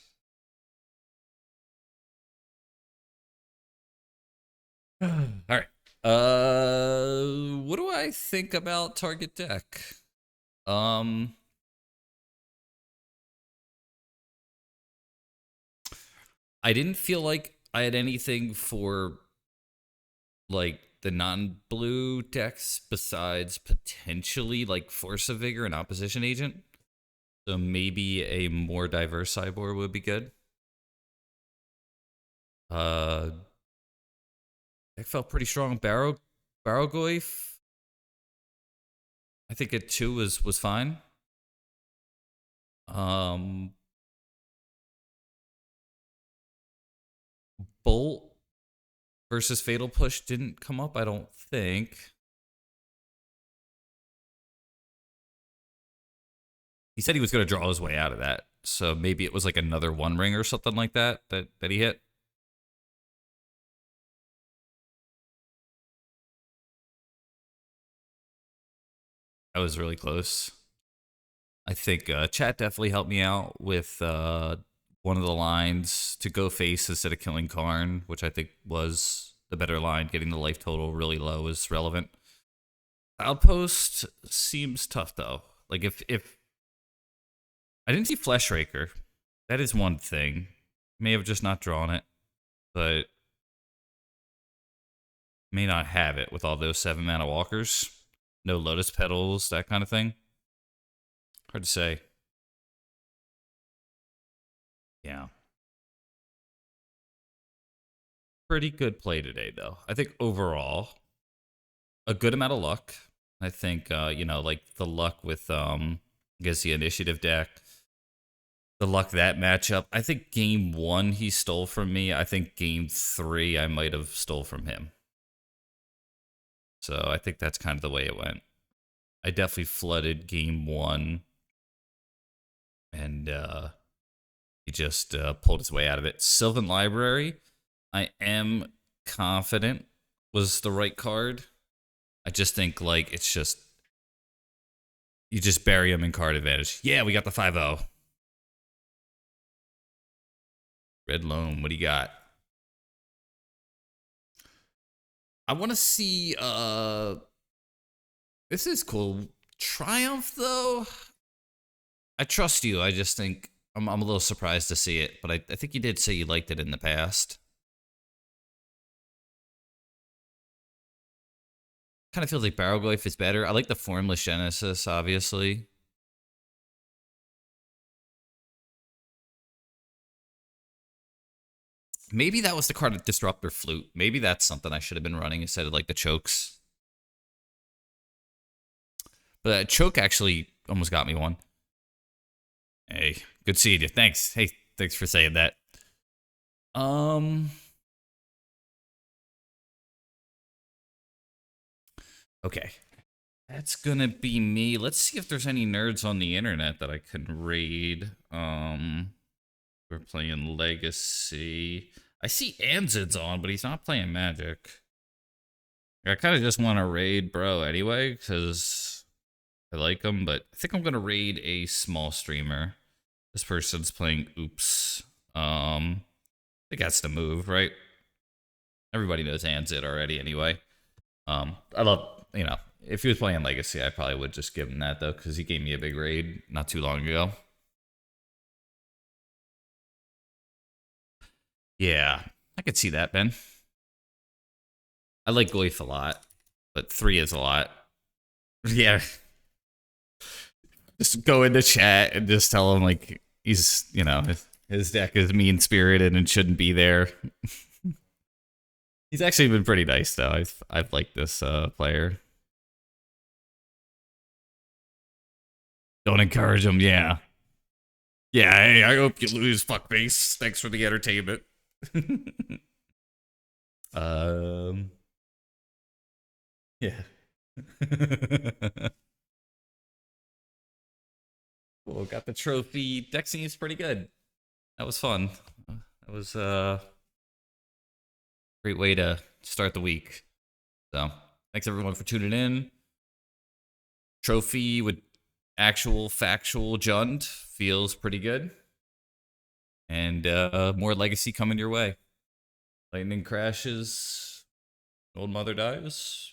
All right. What do I think about target deck? Um, I didn't feel like I had anything for like the non-blue decks besides potentially like Force of Vigor and Opposition Agent. So maybe a more diverse sideboard would be good. Uh, deck felt pretty strong. Barrogoyf, I think it too was fine. Um, Bolt versus Fatal Push didn't come up, I don't think. He said he was going to draw his way out of that. So maybe it was like another one ring or something like that he hit. That was really close. I think chat definitely helped me out with one of the lines to go face instead of killing Karn, which I think was the better line. Getting the life total really low is relevant. Outpost seems tough though. Like if I didn't see Fleshraker, that is one thing. May have just not drawn it, but may not have it with all those 7-mana walkers. No Lotus Petals, that kind of thing. Hard to say. Yeah. Pretty good play today, though. I think overall, a good amount of luck. I think, like the luck with, I guess the initiative deck, the luck that matchup. I think game one he stole from me. I think game three I might have stole from him. So I think that's kind of the way it went. I definitely flooded game one, and he just pulled his way out of it. Sylvan Library, I am confident was the right card. I just think like it's just you just bury him in card advantage. Yeah, we got the 5-0. Red Loam, what do you got? I want to see this is cool. Triumph though. I trust you. I just think I'm a little surprised to see it, but I think you did say you liked it in the past. Kind of feels like Barrowglyph is better. I like the Formless Genesis, obviously. Maybe that was the card of Disruptor Flute. Maybe that's something I should have been running instead of like the chokes. But choke actually almost got me one. Hey, good seeing you. Thanks. Hey, thanks for saying that. Um. Okay. That's gonna be me. Let's see if there's any nerds on the internet that I can raid. We're playing Legacy. I see Anzid's on, but he's not playing Magic. I kind of just want to raid bro anyway, because I like him, but I think I'm gonna raid a small streamer. This person's playing Oops. I think that's the move, right? Everybody knows Anzit already anyway. I love, if he was playing Legacy, I probably would just give him that though, because he gave me a big raid not too long ago. Yeah, I could see that, Ben. I like Goif a lot, but 3 is a lot. Yeah. Just go into chat and just tell him, like, he's, his deck is mean spirited and shouldn't be there. He's actually been pretty nice, though. I've liked this player. Don't encourage him, yeah. Yeah, hey, I hope you lose, fuckface. Thanks for the entertainment. Yeah. Cool, got the trophy. Deck seems pretty good. That was fun. That was a great way to start the week. So, thanks everyone for tuning in. Trophy with actual factual Jund feels pretty good. And more legacy coming your way. Lightning crashes. Old mother dies.